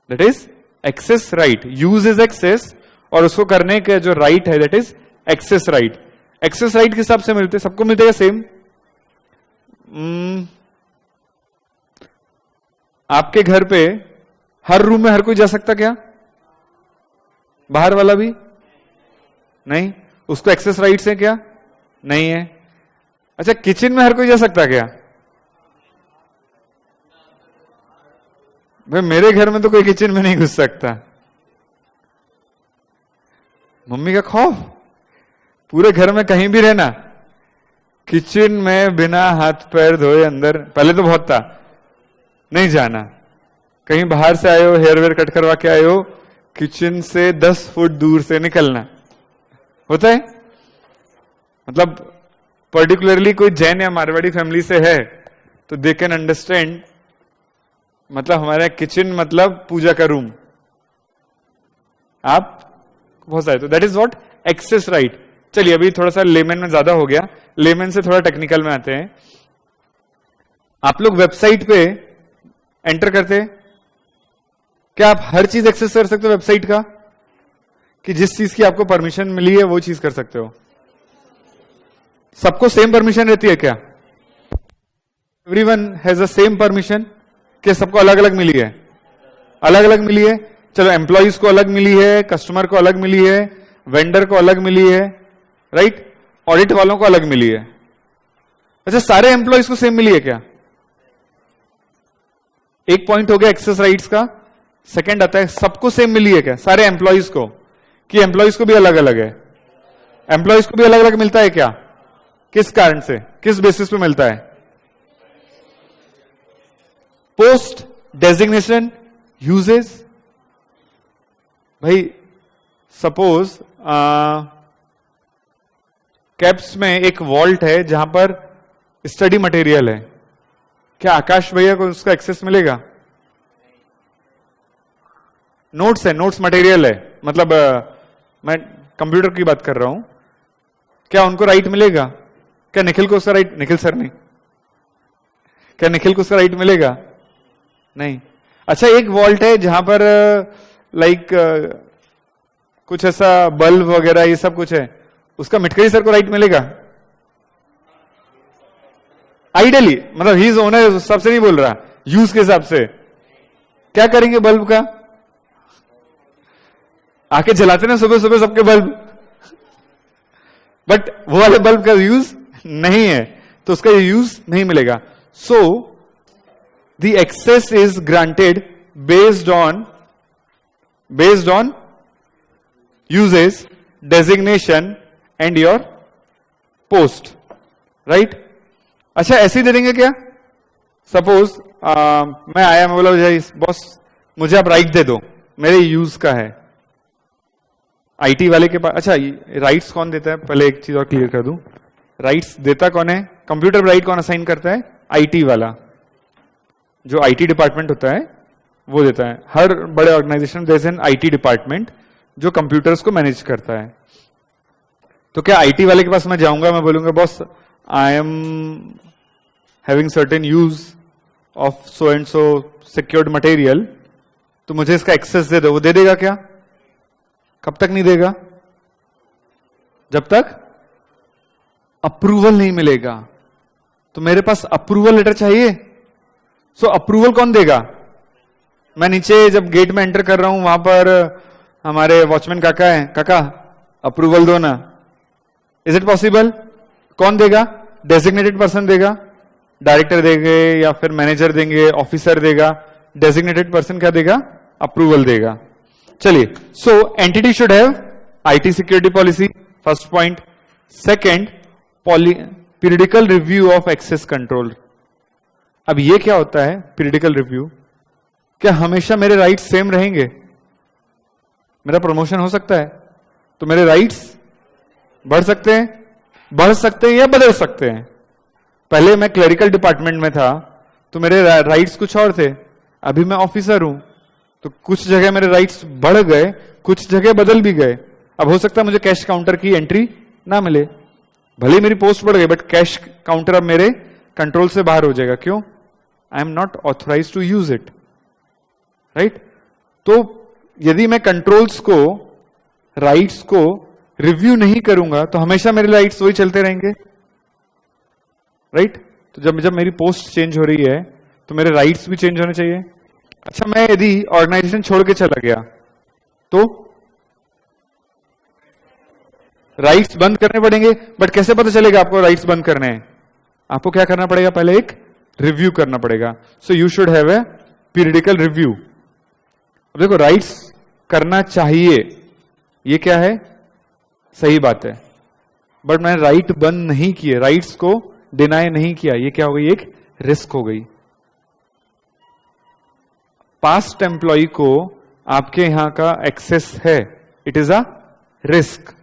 that is access right. use is access, और उसको करने के जो right है that is access right. access right किस हिसाब से मिलते? सबको मिलते हैं सेम? आपके घर पे हर रूम में हर कोई जा सकता क्या? बाहर वाला भी नहीं, उसको एक्सेस राइट्स है क्या? नहीं है। अच्छा, किचन में हर कोई जा सकता क्या? भाई मेरे घर में तो कोई किचन में नहीं घुस सकता। मम्मी का खौफ, पूरे घर में कहीं भी रहना, किचन में बिना हाथ पैर धोए अंदर, पहले तो बहुत था, नहीं जाना। कहीं बाहर से आए हो, हेयर वेयर कट करवा के आए हो, किचन से 10 फुट दूर से निकलना होता है। मतलब पर्टिकुलरली कोई जैन या मारवाड़ी फैमिली से है तो दे कैन अंडरस्टैंड, मतलब हमारा किचन मतलब पूजा का रूम, आप बहुत सारे, तो that is what access right. चलिए अभी थोड़ा सा लेमन में ज्यादा हो गया, लेमन से थोड़ा टेक्निकल में आते हैं। आप लोग वेबसाइट पे एंटर करते हैं, क्या आप हर चीज एक्सेस कर सकते हो वेबसाइट का? कि जिस चीज की आपको परमिशन मिली है वो चीज कर सकते हो? सबको सेम परमिशन रहती है क्या? Everyone has a same permission? क्या सबको अलग अलग मिली है? अलग अलग मिली है। चलो, एम्प्लॉइज को अलग मिली है, कस्टमर को अलग मिली है, वेंडर को अलग मिली है, राइट, ऑडिट वालों को अलग मिली है। अच्छा, सारे एम्प्लॉइज को सेम मिली है क्या? एक पॉइंट हो गया एक्सेस राइट्स का। सेकंड आता है सबको सेम मिली है क्या? सारे एम्प्लॉइज को, कि एम्प्लॉइज को भी अलग अलग है? एम्प्लॉइज को भी अलग अलग मिलता है क्या? किस कारण से, किस बेसिस पे मिलता है? Post, designation, uses. भाई सपोज कैप्स में एक वॉल्ट है जहां पर स्टडी मटेरियल है, क्या आकाश भैया को उसका एक्सेस मिलेगा? नोट्स है, नोट्स मटेरियल है, मतलब मैं कंप्यूटर की बात कर रहा हूं, क्या उनको राइट मिलेगा? क्या निखिल को उसका राइट, निखिल सर नहीं, क्या निखिल को उसका राइट मिलेगा? नहीं। अच्छा, एक वॉल्ट है जहां पर लाइक कुछ ऐसा बल्ब वगैरह ये सब कुछ है, उसका मिटकरी सर को राइट मिलेगा? आइडियली, मतलब ही इज ओनर, उस हिसाब से नहीं बोल रहा, यूज के हिसाब से क्या करेंगे बल्ब का? आके जलाते ना सुबह सुबह सबके बल्ब, बट वो वाले बल्ब का यूज नहीं है, तो उसका यूज नहीं मिलेगा. So the access is granted based on uses, designation and your post, right? अच्छा, ऐसे ही दे देंगे क्या? सपोज मैं आया, मैं बोला बॉस मुझे आप राइट दे दो, मेरे यूज का है. आईटी वाले के पास, अच्छा राइट्स कौन देता है? पहले एक चीज और क्लियर कर दूं, राइट्स देता कौन है? कंप्यूटर पर राइट कौन असाइन करता है? आईटी वाला, जो आईटी डिपार्टमेंट होता है वो देता है. हर बड़े organisation there is an IT department जो कंप्यूटर्स को मैनेज करता है. तो क्या आईटी वाले के पास मैं जाऊंगा, मैं बोलूंगा boss I am having certain use of so and so secured material, तो मुझे इसका एक्सेस दे दो, वो दे देगा क्या? कब तक नहीं देगा? जब तक अप्रूवल नहीं मिलेगा. तो मेरे पास अप्रूवल लेटर चाहिए. सो अप्रूवल कौन देगा? मैं नीचे जब गेट में एंटर कर रहा हूं, वहां पर हमारे वॉचमैन काका है, काका अप्रूवल दो ना. Is it possible? कौन देगा? डेजिग्नेटेड पर्सन देगा, डायरेक्टर देंगे या फिर मैनेजर देंगे, ऑफिसर देगा. डेजिग्नेटेड पर्सन क्या देगा? अप्रूवल देगा. चलिए, so entity should have IT security policy, first point. Second, periodical review of access control. अब ये क्या होता है पीरियडिकल रिव्यू? क्या हमेशा मेरे राइट्स सेम रहेंगे? मेरा प्रमोशन हो सकता है तो मेरे राइट्स बढ़ सकते हैं या बदल सकते हैं. पहले मैं क्लरिकल डिपार्टमेंट में था तो मेरे राइट्स कुछ और थे, अभी मैं ऑफिसर हूं तो कुछ जगह मेरे राइट्स बढ़ गए, कुछ जगह बदल भी गए. अब हो सकता है मुझे कैश काउंटर की एंट्री ना मिले, भले मेरी पोस्ट बढ़ गई, बट कैश काउंटर अब मेरे कंट्रोल से बाहर हो जाएगा. क्यों? I am not authorise to use it, right? तो यदि मैं कंट्रोल्स को, राइट्स को रिव्यू नहीं करूंगा तो हमेशा मेरे राइट्स वही चलते रहेंगे, राइट? तो जब मेरी पोस्ट चेंज हो रही है तो मेरे राइट्स भी चेंज होने चाहिए. अच्छा, मैं यदि ऑर्गेनाइजेशन छोड़ के चला गया तो राइट्स बंद करने पड़ेंगे. बट कैसे पता चलेगा आपको राइट्स बंद करने हैं? आपको क्या करना पड़ेगा? पहले एक रिव्यू करना पड़ेगा. So you should have a periodical review. अब देखो, राइट्स करना चाहिए, ये क्या है? सही बात है, बट मैंने राइट बंद नहीं किए, राइट्स को डिनाई नहीं किया, ये क्या हो गई? एक रिस्क हो गई. पास्ट एम्प्लॉय को आपके यहां का एक्सेस है, इट इज अ रिस्क.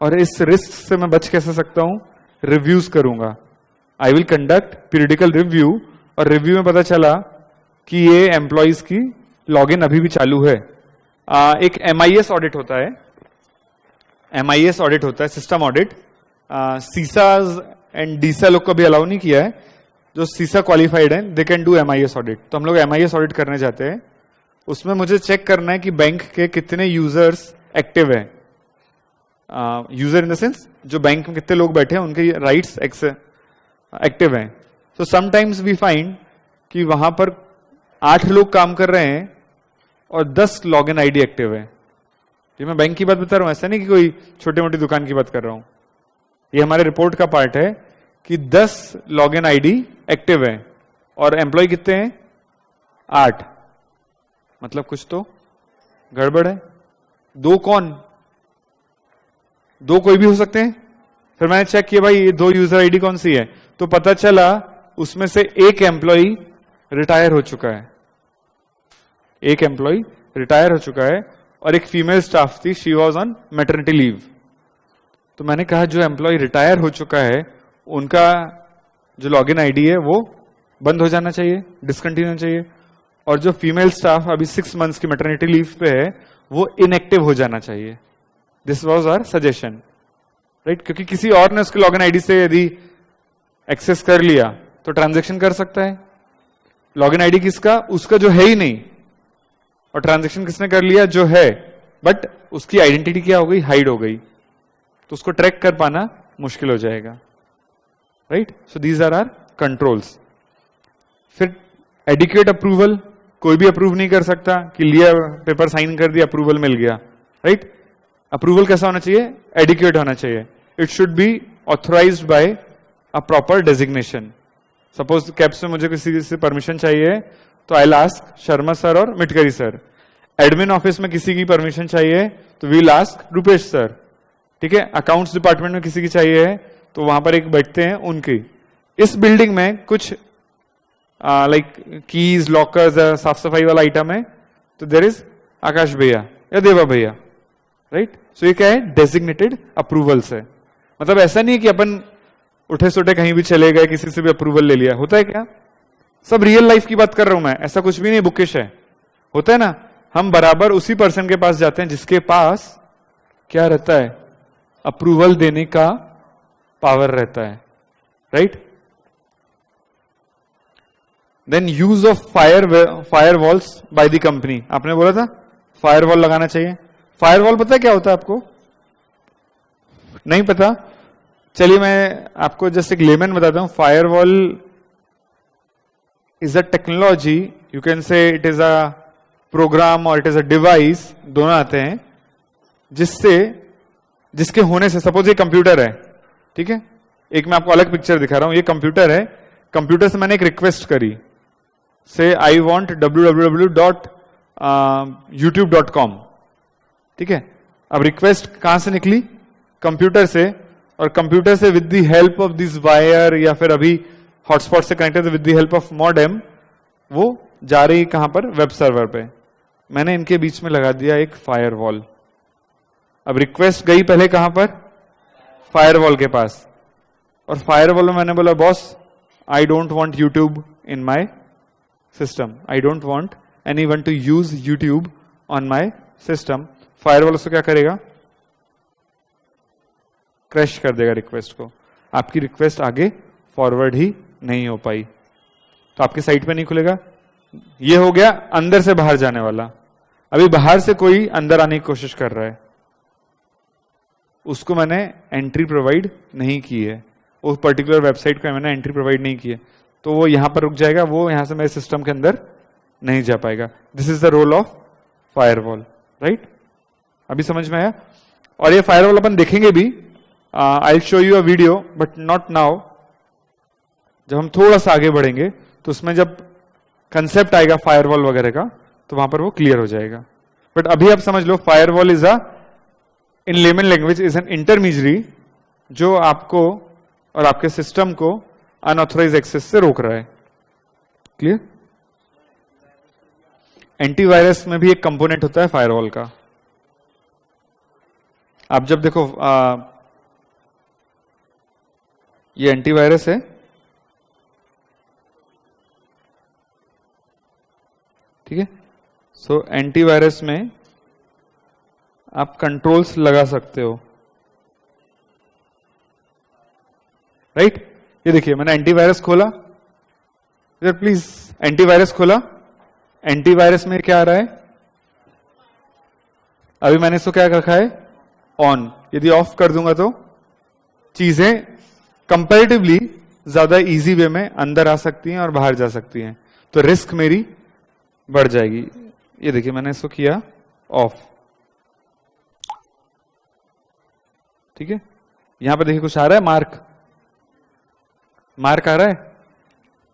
और इस रिस्क से मैं बच कैसे सकता हूं? रिव्यूज करूंगा. I will conduct periodical review, और रिव्यू में पता चला कि ये एम्प्लॉयज की लॉगिन अभी भी चालू है. एक MIS ऑडिट होता है, MIS ऑडिट होता है, सिस्टम ऑडिट. सीसाज एंड डीसा लोग को भी अलाउ नहीं किया है. जो सीसा क्वालिफाइड है they can do MIS audit. तो हम लोग MIS ऑडिट करने जाते हैं. उसमें मुझे चेक करना है कि बैंक के कितने यूजर्स एक्टिव हैं. यूजर इन द सेंस जो बैंक में कितने लोग बैठे हैं, उनके राइट्स एक्टिव हैं. तो समटाइम्स वी फाइंड कि वहां पर 8 लोग काम कर रहे हैं और 10 लॉगिन आईडी एक्टिव है. ये मैं बैंक की बात बता रहा हूं, ऐसा नहीं कि कोई छोटी मोटी दुकान की बात कर रहा हूं. ये हमारे रिपोर्ट का पार्ट है कि 10 लॉगिन आईडी एक्टिव है और एम्प्लॉय कितने हैं? 8. मतलब कुछ तो गड़बड़ है. 2 कौन? 2 कोई भी हो सकते हैं. फिर मैंने चेक किया, भाई ये 2 यूजर आईडी कौन सी है, तो पता चला उसमें से एक एम्प्लॉय रिटायर हो चुका है. एक एम्प्लॉय रिटायर हो चुका है और एक फीमेल स्टाफ थी, she was on maternity leave. तो मैंने कहा जो एम्प्लॉय रिटायर हो चुका है उनका जो लॉगिन आईडी है वो बंद हो जाना चाहिए, डिसकंटिन्यू होना चाहिए. और जो फीमेल स्टाफ अभी 6 मंथ्स की मैटरनिटी लीव पे है वो इनएक्टिव हो जाना चाहिए. This was our suggestion, right? क्योंकि किसी और ने उसके लॉगिन आईडी से यदि एक्सेस कर लिया तो ट्रांजेक्शन कर सकता है. लॉगिन आईडी किसका? उसका जो है ही नहीं, और ट्रांजैक्शन किसने कर लिया, जो है, बट उसकी आइडेंटिटी क्या हो गई, हाइड हो गई, तो उसको ट्रैक कर पाना मुश्किल हो जाएगा, right. So these are our controls. फिर एडिक्वेट अप्रूवल, कोई भी अप्रूव नहीं कर सकता कि लिया पेपर साइन कर दिया अप्रूवल मिल गया, राइट। अप्रूवल कैसा होना चाहिए, एडिक्वेट होना चाहिए। It should be authorised bye a proper designation. Suppose caps में मुझे किसी से परमिशन चाहिए तो I will ask Sharma sir और मिटकरी सर। एडमिन ऑफिस में किसी की परमिशन चाहिए तो we will ask Rupesh sir, ठीक है। अकाउंट्स डिपार्टमेंट में किसी की चाहिए तो वहां पर एक बैठते हैं उनकी। इस बिल्डिंग में कुछ लाइक कीज, लॉकर्स, साफ सफाई वाला आइटम है तो देयर इज आकाश भैया या देवा भैया, राइट। सो ये क्या है, डेजिग्नेटेड अप्रूवल से। मतलब ऐसा नहीं है कि अपन उठे सोटे कहीं भी चले गए, किसी से भी अप्रूवल ले लिया। होता है क्या, सब रियल लाइफ की बात कर रहा हूं मैं, ऐसा कुछ भी नहीं बुकिश है। होता है ना, हम बराबर उसी पर्सन के पास जाते हैं जिसके पास क्या रहता है, अप्रूवल देने का पावर रहता है, right. Then use of firewalls by the company. आपने बोला था फायरवॉल लगाना चाहिए। फायरवॉल पता है क्या होता है आपको, नहीं पता? चलिए मैं आपको जस्ट एक लेमन बताता हूं। Firewall is a technology, you can say it is a program और इट इज अ डिवाइस, दोनों आते हैं, जिसके होने से, सपोज ये कंप्यूटर है, ठीक है, एक मैं आपको अलग पिक्चर दिखा रहा हूं, ये कंप्यूटर है, कंप्यूटर से मैंने एक रिक्वेस्ट करी, से आई वॉन्ट www.youtube.com, ठीक है। अब रिक्वेस्ट कहां से निकली, कंप्यूटर से, और कंप्यूटर से with the help of this wire या फिर अभी हॉटस्पॉट से connected with the help of modem वो जा रही कहां पर, वेब सर्वर पे। मैंने इनके बीच में लगा दिया एक फायरवॉल। अब रिक्वेस्ट गई पहले कहां पर, फायरवॉल के पास, और फायरवॉल में मैंने बोला boss I don't want YouTube in my system, I don't want anyone to use YouTube on my system. Firewall उसको क्या करेगा, क्रैश कर देगा रिक्वेस्ट को, आपकी रिक्वेस्ट आगे फॉरवर्ड ही नहीं हो पाई, तो आपकी साइट पे नहीं खुलेगा। ये हो गया अंदर से बाहर जाने वाला। अभी बाहर से कोई अंदर आने की कोशिश कर रहा है, उसको मैंने एंट्री प्रोवाइड नहीं की है, उस पर्टिकुलर वेबसाइट का मैंने एंट्री प्रोवाइड नहीं की है, तो वो यहां पर रुक जाएगा, वो यहां से मेरे सिस्टम के अंदर नहीं जा पाएगा। This is the role of firewall, right. अभी समझ में आया। और ये फायरवॉल अपन देखेंगे भी, I will show you a video but not now. जब हम थोड़ा सा आगे बढ़ेंगे तो उसमें जब कंसेप्ट आएगा फायरवॉल वगैरह का तो वहां पर वो क्लियर हो जाएगा। बट अभी आप समझ लो, firewall is a, in layman language, is an intermediary जो आपको और आपके सिस्टम को अनऑथराइज एक्सेस से रोक रहा है। क्लियर। एंटीवायरस में भी एक कंपोनेंट होता है फायरवॉल का। आप जब देखो ये एंटीवायरस है, ठीक है। सो एंटीवायरस में आप कंट्रोल्स लगा सकते हो, राइट। ये देखिए मैंने एंटीवायरस खोला, इधर प्लीज, एंटीवायरस खोला, एंटीवायरस में क्या आ रहा है, अभी मैंने इसको क्या रखा है, ऑन। यदि ऑफ कर दूंगा तो चीजें कंपैरेटिवली ज्यादा इजी वे में अंदर आ सकती हैं और बाहर जा सकती हैं, तो रिस्क मेरी बढ़ जाएगी। ये देखिए मैंने इसको किया ऑफ, ठीक है। यहां पर देखिए कुछ आ रहा है, मार्क आ रहा है।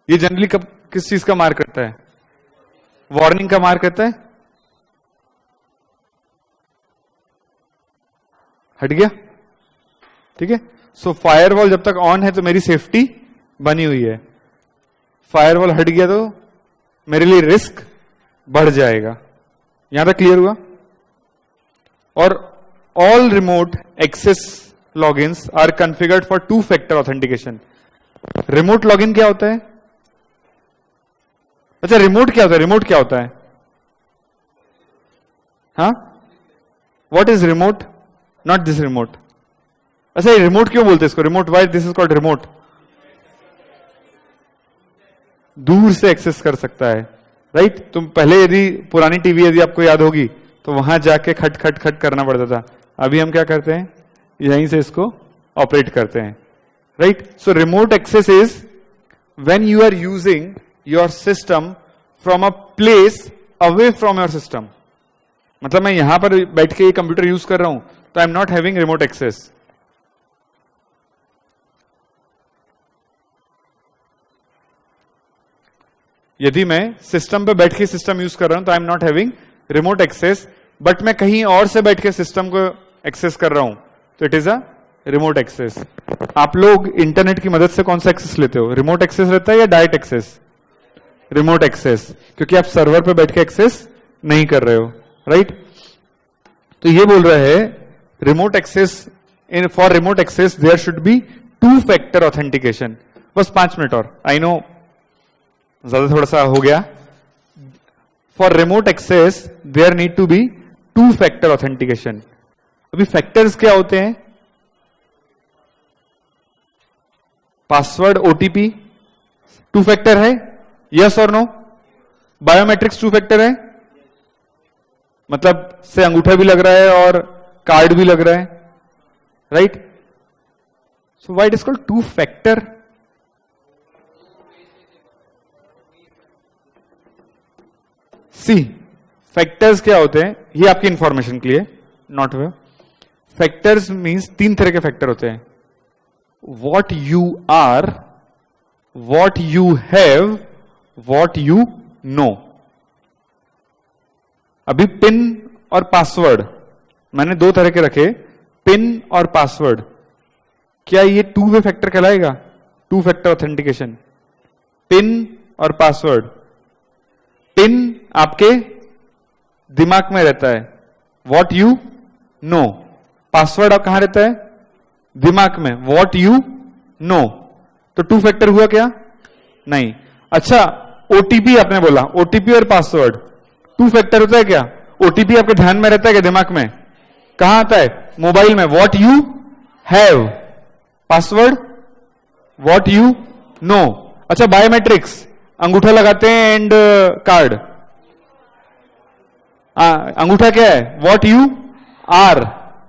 ये जनरली कब किस चीज का मार्क करता है, वार्निंग का मार्क करता है। हट गया, ठीक है। सो फायरवॉल जब तक ऑन है तो मेरी सेफ्टी बनी हुई है, फायरवॉल हट गया तो मेरे लिए रिस्क बढ़ जाएगा। यहां तक क्लियर हुआ। और all remote access logins are configured for 2 factor authentication. Remote login क्या होता है, अच्छा रिमोट क्या होता है, रिमोट क्या होता है, हाँ, what is remote, not this remote. अच्छा ये रिमोट क्यों बोलते हैं इसको, remote, why this is called remote, दूर से एक्सेस कर सकता है। राइट? तुम पहले यदि पुरानी टीवी यदि आपको याद होगी तो वहां जाके खट खट खट करना पड़ता था। अभी हम क्या करते हैं, यहीं से इसको ऑपरेट करते हैं, right? So remote access is when you are using your system from a place away from your system. मतलब मैं यहां पर बैठ के ये कंप्यूटर यूज कर रहा हूं तो I am not having remote access. यदि मैं सिस्टम पे बैठ के सिस्टम यूज कर रहा हूं तो I am not having remote access, but मैं कहीं और से बैठ के सिस्टम को एक्सेस कर रहा हूं तो it is a remote access. आप लोग इंटरनेट की मदद से कौन सा एक्सेस लेते हो? रिमोट एक्सेस रहता है या डायरेक्ट एक्सेस? रिमोट एक्सेस, क्योंकि आप सर्वर पे बैठ के एक्सेस नहीं कर रहे हो, राइट? तो ये बोल रहा है remote access, in for remote access there should be 2 factor authentication. बस 5 मिनट और, आई नो ज्यादा थोड़ा सा हो गया। For remote access there need to be 2 factor authentication. अभी फैक्टर्स क्या होते हैं? पासवर्ड, ओटीपी 2 फैक्टर है, यस और नो? बायोमेट्रिक्स 2 फैक्टर है, मतलब से अंगूठा भी लग रहा है और कार्ड भी लग रहा है, right? So why it is called 2 factor? See factors क्या होते हैं, ये आपकी इंफॉर्मेशन के लिए, नॉट वे। फैक्टर्स मींस 3 तरह के फैक्टर होते हैं। What you are, what you have, what you know. अभी पिन और पासवर्ड मैंने 2 तरह के रखे, पिन और पासवर्ड। क्या ये 2 वे फैक्टर कहलाएगा? 2 फैक्टर ऑथेंटिकेशन, पिन और पासवर्ड। पिन आपके दिमाग में रहता है, वॉट यू नो। पासवर्ड आप कहां रहता है? दिमाग में, वॉट यू नो। तो 2 फैक्टर हुआ क्या? नहीं। अच्छा, ओटीपी आपने बोला, ओटीपी और पासवर्ड 2 फैक्टर होता है क्या? ओटीपी आपके ध्यान में रहता है क्या? दिमाग में? कहां आता है? मोबाइल में, what you have. Password, what you know. अच्छा, बायोमेट्रिक्स, अंगूठा लगाते हैं एंड कार्ड। अंगूठा क्या है? What you are.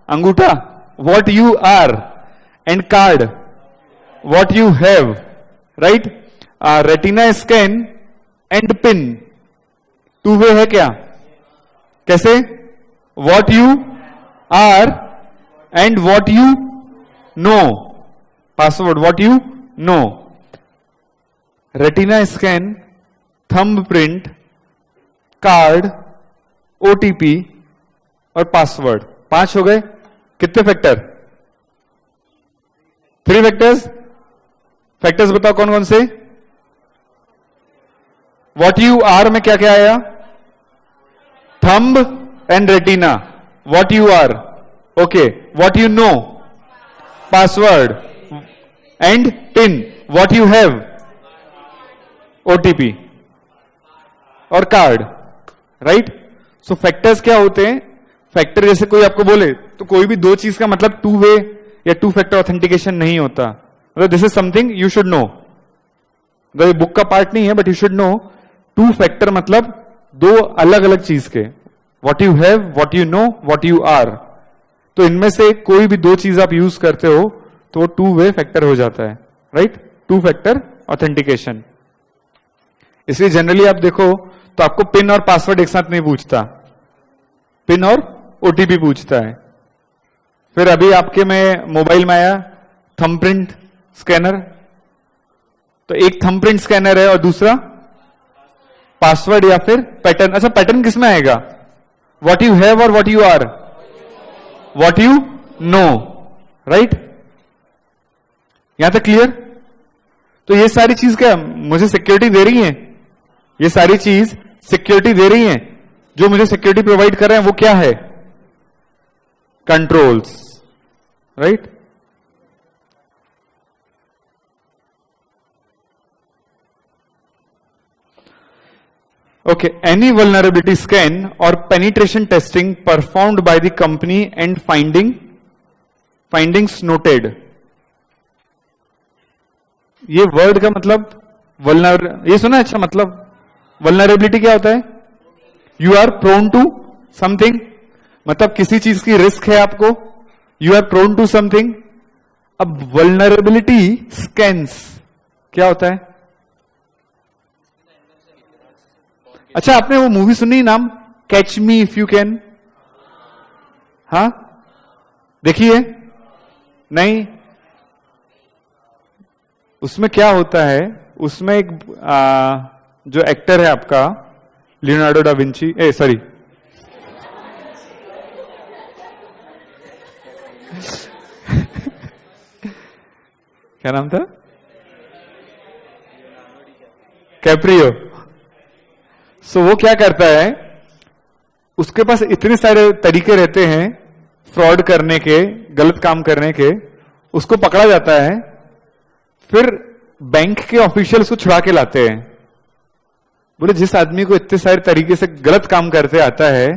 अंगूठा, what you are. And card, what you have, right? Retina scan and pin 2 way है क्या? कैसे? What you are and what you know. Password, what you know. Retina scan, thumb print, card, OTP और पासवर्ड, 5 हो गए। कितने फैक्टर? 3 फैक्टर्स। फैक्टर्स बताओ कौन कौन से? वॉट यू आर में क्या क्या आया? Thumb and retina, what you are, okay. What you know, password and pin. What you have, OTP और कार्ड, राइट? सो फैक्टर्स क्या होते हैं? फैक्टर जैसे कोई आपको बोले तो कोई भी 2 चीज का मतलब 2 वे या 2 फैक्टर ऑथेंटिकेशन नहीं होता। मतलब this is something you should know. ये बुक का पार्ट नहीं है, but you should know 2 factor मतलब 2 अलग अलग चीज के। What you have, what you know, what you are. तो इनमें से कोई भी 2 चीज आप यूज करते हो तो वो 2 वे फैक्टर हो जाता है, राइट? 2 factor authentication. इसलिए जनरली आप देखो तो आपको पिन और पासवर्ड एक साथ नहीं पूछता, पिन और ओटीपी पूछता है। फिर अभी आपके में मोबाइल में आया थंबप्रिंट स्कैनर, तो एक थंबप्रिंट स्कैनर है और दूसरा पासवर्ड या फिर पैटर्न। अच्छा, पैटर्न किस में आएगा? वॉट यू हैव और what you are, what you know, right? यहां तक क्लियर? तो ये सारी चीज क्या मुझे सिक्योरिटी दे रही है? ये सारी चीज सिक्योरिटी दे रही है। जो मुझे सिक्योरिटी प्रोवाइड कर रहे हैं वो क्या है? Controls, right? Okay, any vulnerability scan or penetration testing performed by the company and findings noted. ये वर्ड का मतलब ये सुना है? अच्छा, मतलब वल्नरेबिलिटी क्या होता है? You are prone to something, मतलब किसी चीज की रिस्क है आपको, you are prone to something. अब वल्नरेबिलिटी स्कैन्स क्या होता है? अच्छा, आपने वो मूवी सुनी नाम catch me if you can? हाँ, देखिए। नहीं, उसमें क्या होता है, उसमें एक जो एक्टर है आपका लियोनार्डो डा विंची, सॉरी क्या नाम था? कैप्रियो। सो वो क्या करता है, उसके पास इतने सारे तरीके रहते हैं फ्रॉड करने के, गलत काम करने के, उसको पकड़ा जाता है, फिर बैंक के ऑफिशियल उसको छुड़ा के लाते हैं। बोले जिस आदमी को इतने सारे तरीके से गलत काम करते आता है,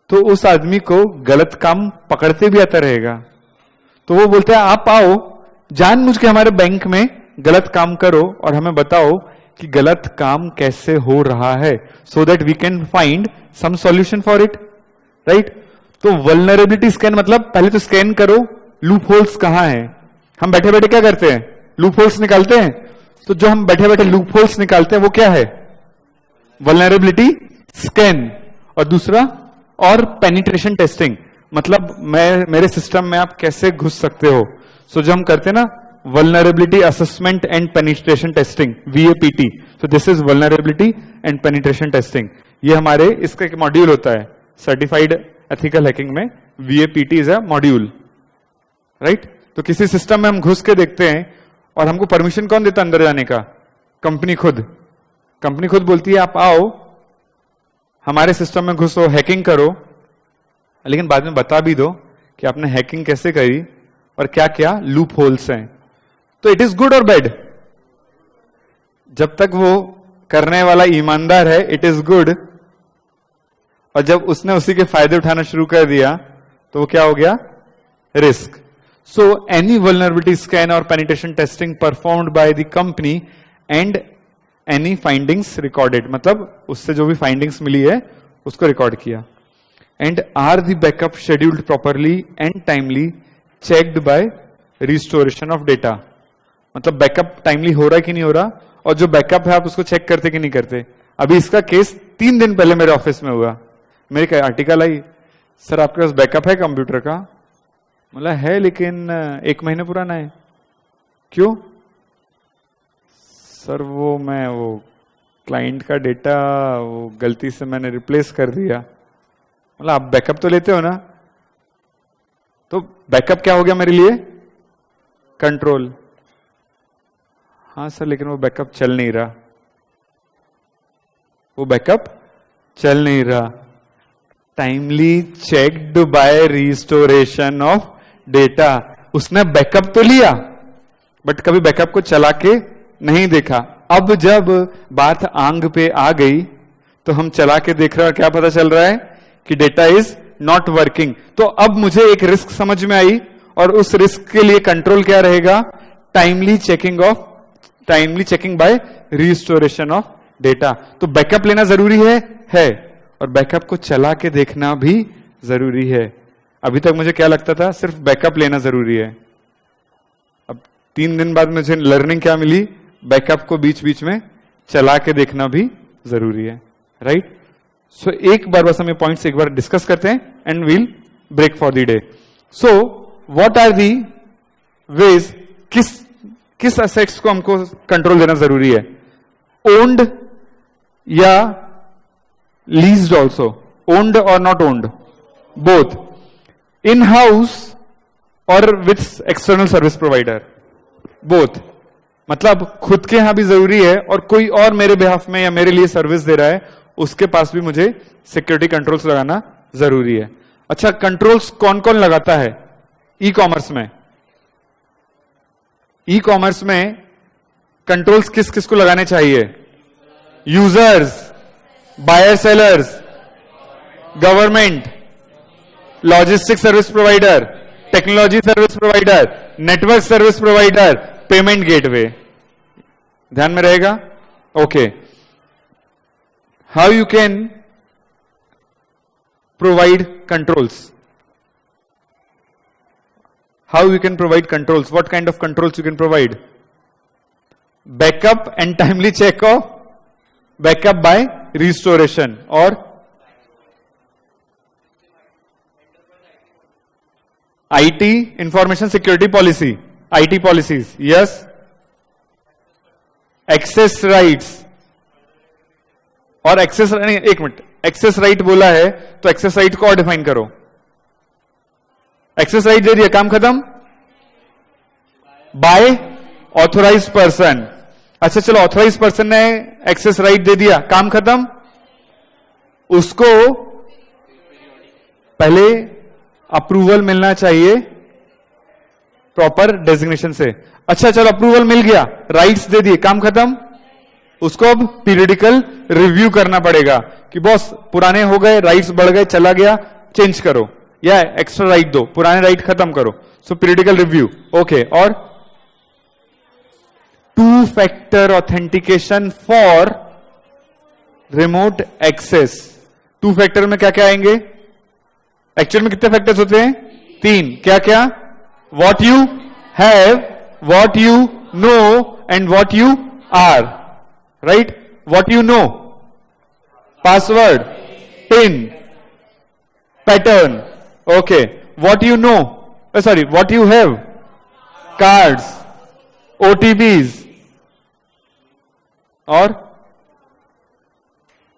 तो उस आदमी को गलत काम पकड़ते भी आता रहेगा। तो वो बोलते हैं आप आओ, जानबूझ के हमारे बैंक में गलत काम करो और हमें बताओ कि गलत काम कैसे हो रहा है, so that we can find some solution for it, right? तो वल्नरेबिलिटी स्कैन मतलब पहले तो स्कैन करो लूप होल्स कहां है। हम बैठे बैठे क्या करते हैं? लूप होल्स निकालते हैं। तो जो हम बैठे बैठे लूप होल्स निकालते हैं वो क्या है? Vulnerability scan. और दूसरा और पेनिट्रेशन टेस्टिंग, मतलब मेरे सिस्टम में आप कैसे घुस सकते हो। सो जो हम करते हैं ना vulnerability assessment and penetration testing, VAPT। So this is vulnerability and penetration testing. ये हमारे इसका एक मॉड्यूल होता है सर्टिफाइड एथिकल हैकिंग में, VAPT is a module, right? तो किसी सिस्टम में हम घुस के देखते हैं, और हमको परमिशन कौन देता अंदर जाने का? कंपनी खुद। कंपनी खुद बोलती है आप आओ हमारे सिस्टम में घुसो, हैकिंग करो, लेकिन बाद में बता भी दो कि आपने हैकिंग कैसे करी और क्या क्या लूप होल्स हैं। तो इट इज गुड और बैड? जब तक वो करने वाला ईमानदार है इट इज गुड, और जब उसने उसी के फायदे उठाना शुरू कर दिया तो वो क्या हो गया? Risk. So any vulnerability scan और penetration testing performed by the company and any findings recorded, मतलब उससे जो भी फाइंडिंग्स मिली है उसको रिकॉर्ड किया। And are the backup scheduled properly and timely checked by restoration of data, मतलब बैकअप टाइमली हो रहा है कि नहीं हो रहा, और जो बैकअप है आप उसको चेक करते कि नहीं करते। अभी इसका केस 3 दिन पहले मेरे ऑफिस में हुआ। मेरे आर्टिकल आई, सर आपके पास बैकअप है कंप्यूटर का? बोला है लेकिन 1 महीने पुराना है। क्यों? सर वो क्लाइंट का डेटा वो गलती से मैंने रिप्लेस कर दिया। मतलब आप बैकअप तो लेते हो ना? तो बैकअप क्या हो गया मेरे लिए? कंट्रोल। हाँ सर, लेकिन वो बैकअप चल नहीं रहा, वो बैकअप चल नहीं रहा। Timely checked by restoration of data. उसने बैकअप तो लिया बट कभी बैकअप को चला के नहीं देखा। अब जब बात आंग पे आ गई तो हम चला के देख रहे हैं, क्या पता चल रहा है कि डेटा इज नॉट वर्किंग। तो अब मुझे एक रिस्क समझ में आई, और उस रिस्क के लिए कंट्रोल क्या रहेगा? Timely checking by restoration of data. तो बैकअप लेना जरूरी है, और बैकअप को चला के देखना भी जरूरी है। अभी तक मुझे क्या लगता था? सिर्फ बैकअप लेना जरूरी है। अब 3 दिन बाद मुझे लर्निंग क्या मिली? बैकअप को बीच बीच में चला के देखना भी जरूरी है, राइट? सो एक बार बस हम ये पॉइंट्स एक बार डिस्कस करते हैं and we'll break for the day. So what are the ways, किस असेट्स को हमको कंट्रोल देना जरूरी है? ओन्ड या लीज्ड ऑल्सो? ओन्ड और not owned? Both. In house और with external service provider? Both. मतलब खुद के यहां भी जरूरी है, और कोई और मेरे बिहाफ में या मेरे लिए सर्विस दे रहा है उसके पास भी मुझे सिक्योरिटी कंट्रोल्स लगाना जरूरी है। अच्छा, कंट्रोल्स कौन कौन लगाता है ई कॉमर्स में? ई कॉमर्स में कंट्रोल्स किस किस को लगाने चाहिए? Users, buyer sellers, government, logistic service provider, technology service provider, network service provider, payment gateway. ध्यान में रहेगा? Okay. how you can provide controls. How you can provide controls? What kind of controls you can provide? Backup and timely check of backup by restoration, or IT, information security policy, IT policies. Yes. Access rights, और एक्सेस नहीं, एक मिनट, एक्सेस राइट बोला है तो एक्सेस राइट को और डिफाइन करो. एक्सेस राइट दे दिया, काम खत्म. By authorise person. अच्छा चलो, ऑथोराइज पर्सन ने एक्सेस राइट दे दिया, काम खत्म. उसको पहले अप्रूवल मिलना चाहिए प्रॉपर डेजिग्नेशन से. अच्छा चलो, अप्रूवल मिल गया, राइट्स दे दिए, काम खत्म. उसको अब पीरियडिकल रिव्यू करना पड़ेगा कि बॉस पुराने हो गए, राइट्स बढ़ गए, चला गया, चेंज करो या एक्स्ट्रा राइट दो, पुराने राइट खत्म करो. So periodical review. ओके. और 2 factor authentication for remote access. 2 factor में क्या क्या आएंगे? एक्चुअल में कितने फैक्टर्स होते हैं? 3. क्या क्या? What you have, what you know and what you are. Right? What you know, password, pin, pattern. Okay. What you know, sorry, what you have, cards, OTPs और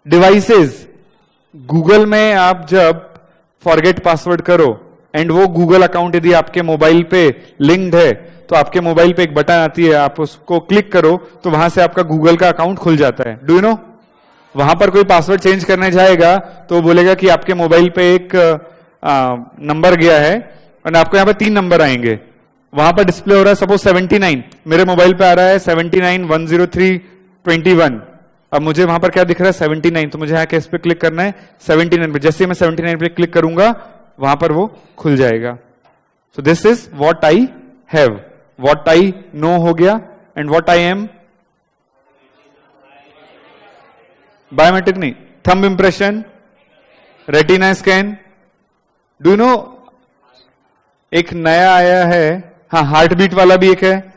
डिवाइसेस. गूगल में आप जब फॉरगेट पासवर्ड करो एंड वो गूगल अकाउंट यदि आपके मोबाइल पे लिंक्ड है तो आपके मोबाइल पे एक बटन आती है, आप उसको क्लिक करो तो वहां से आपका गूगल का अकाउंट खुल जाता है. Do you no? वहां पर कोई पासवर्ड चेंज करने जाएगा तो बोलेगा कि आपके मोबाइल पे एक नंबर गया है और आपको यहां पर 3 नंबर आएंगे. वहां पर डिस्प्ले हो रहा है सपोज 79, मेरे मोबाइल पे आ रहा है 79 103 21. अब मुझे वहां पर क्या दिख रहा है? 79. तो मुझे यहां केस पे क्लिक करना है 79 पे. जैसे ही मैं 79 पे क्लिक करूंगा वहां पर वो खुल जाएगा. So this is what I have. What I know हो गया and what I am. Biometric नहीं, thumb impression, retina scan. Do you know एक नया आया है, हाँ, हार्ट बीट वाला भी एक है,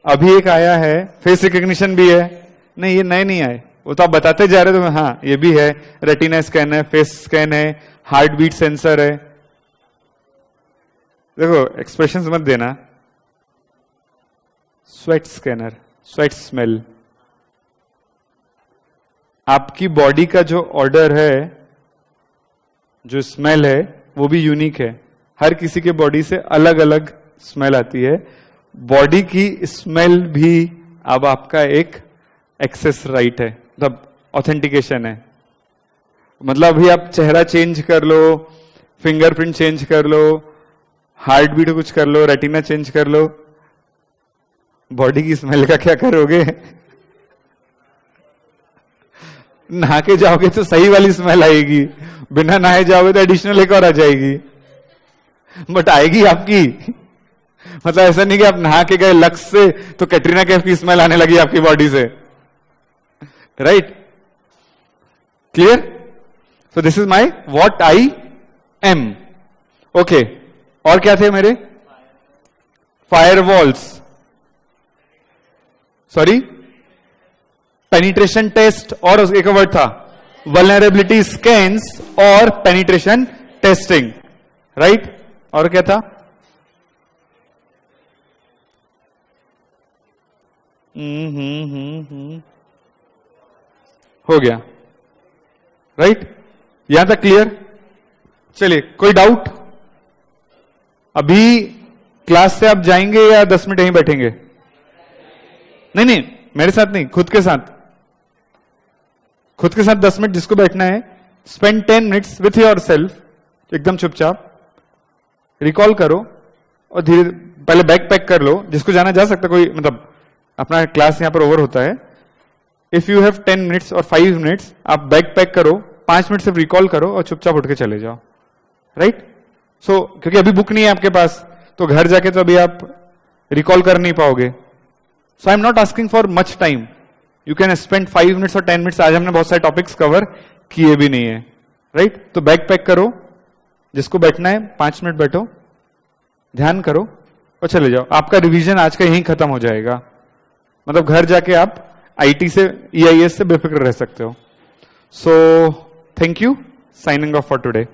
अभी एक आया है, फेस रिकग्निशन भी है. नहीं, ये नए नहीं आए, वो तो आप बताते जा रहे हो. हाँ, ये भी है, रेटिना स्कैन है, फेस स्कैन है, हार्ट बीट सेंसर है. देखो, एक्सप्रेशंस मत देना. Sweat scanner, sweat smell. आपकी बॉडी का जो ऑर्डर है, जो स्मेल है, वो भी यूनिक है. हर किसी के बॉडी से अलग अलग स्मेल आती है. बॉडी की स्मेल भी अब आपका एक एक्सेस राइट है, मतलब ऑथेंटिकेशन है. मतलब अभी आप चेहरा चेंज कर लो, फिंगरप्रिंट चेंज कर लो, हार्ट बीट कुछ कर लो, रेटिना चेंज कर लो, बॉडी की स्मेल का क्या करोगे? नहा के जाओगे तो सही वाली स्मेल आएगी, बिना नहाए जाओगे तो एडिशनल एक और आ जाएगी, बट आएगी आपकी. मतलब ऐसा नहीं कि आप नहा के गए लक्स से तो कैटरीना कैफ की स्मेल आने लगी आपकी बॉडी से. Right? Clear? So this is my what I M. Okay. और क्या थे मेरे? फायरवॉल्स, सॉरी, पेनिट्रेशन टेस्ट, और एक वर्ड था वल्नरेबिलिटी स्कैन्स और पेनिट्रेशन टेस्टिंग. राइट? और क्या था? हो गया. राइट? यहां तक क्लियर? चलिए, कोई डाउट? अभी क्लास से आप जाएंगे या 10 मिनट यहीं बैठेंगे? नहीं नहीं, मेरे साथ नहीं, खुद के साथ. खुद के साथ 10 मिनट जिसको बैठना है, spend 10 minutes with your self. एकदम चुपचाप रिकॉल करो और धीरे पहले बैग पैक कर लो. जिसको जाना जा सकता, कोई मतलब अपना क्लास यहां पर ओवर होता है. इफ यू हैव 10 मिनट्स और 5 मिनट्स, आप बैग पैक करो, 5 मिनट सिर्फ रिकॉल करो और चुपचाप उठ के चले जाओ. राइट? सो क्योंकि अभी बुक नहीं है आपके पास, तो घर जाके तो अभी आप रिकॉल कर नहीं पाओगे. So I am not asking for much time. You can spend 5 minutes और 10 मिनट्स. आज हमने बहुत सारे टॉपिक्स कवर किए भी नहीं है, राइट? तो बैग पैक करो, जिसको बैठना है 5 मिनट बैठो, ध्यान करो और चले जाओ. आपका रिवीजन आज का यहीं खत्म हो जाएगा. मतलब घर जाके आप आईटी से, EIS से बेफिक्र रह सकते हो. So thank you. Signing off for today.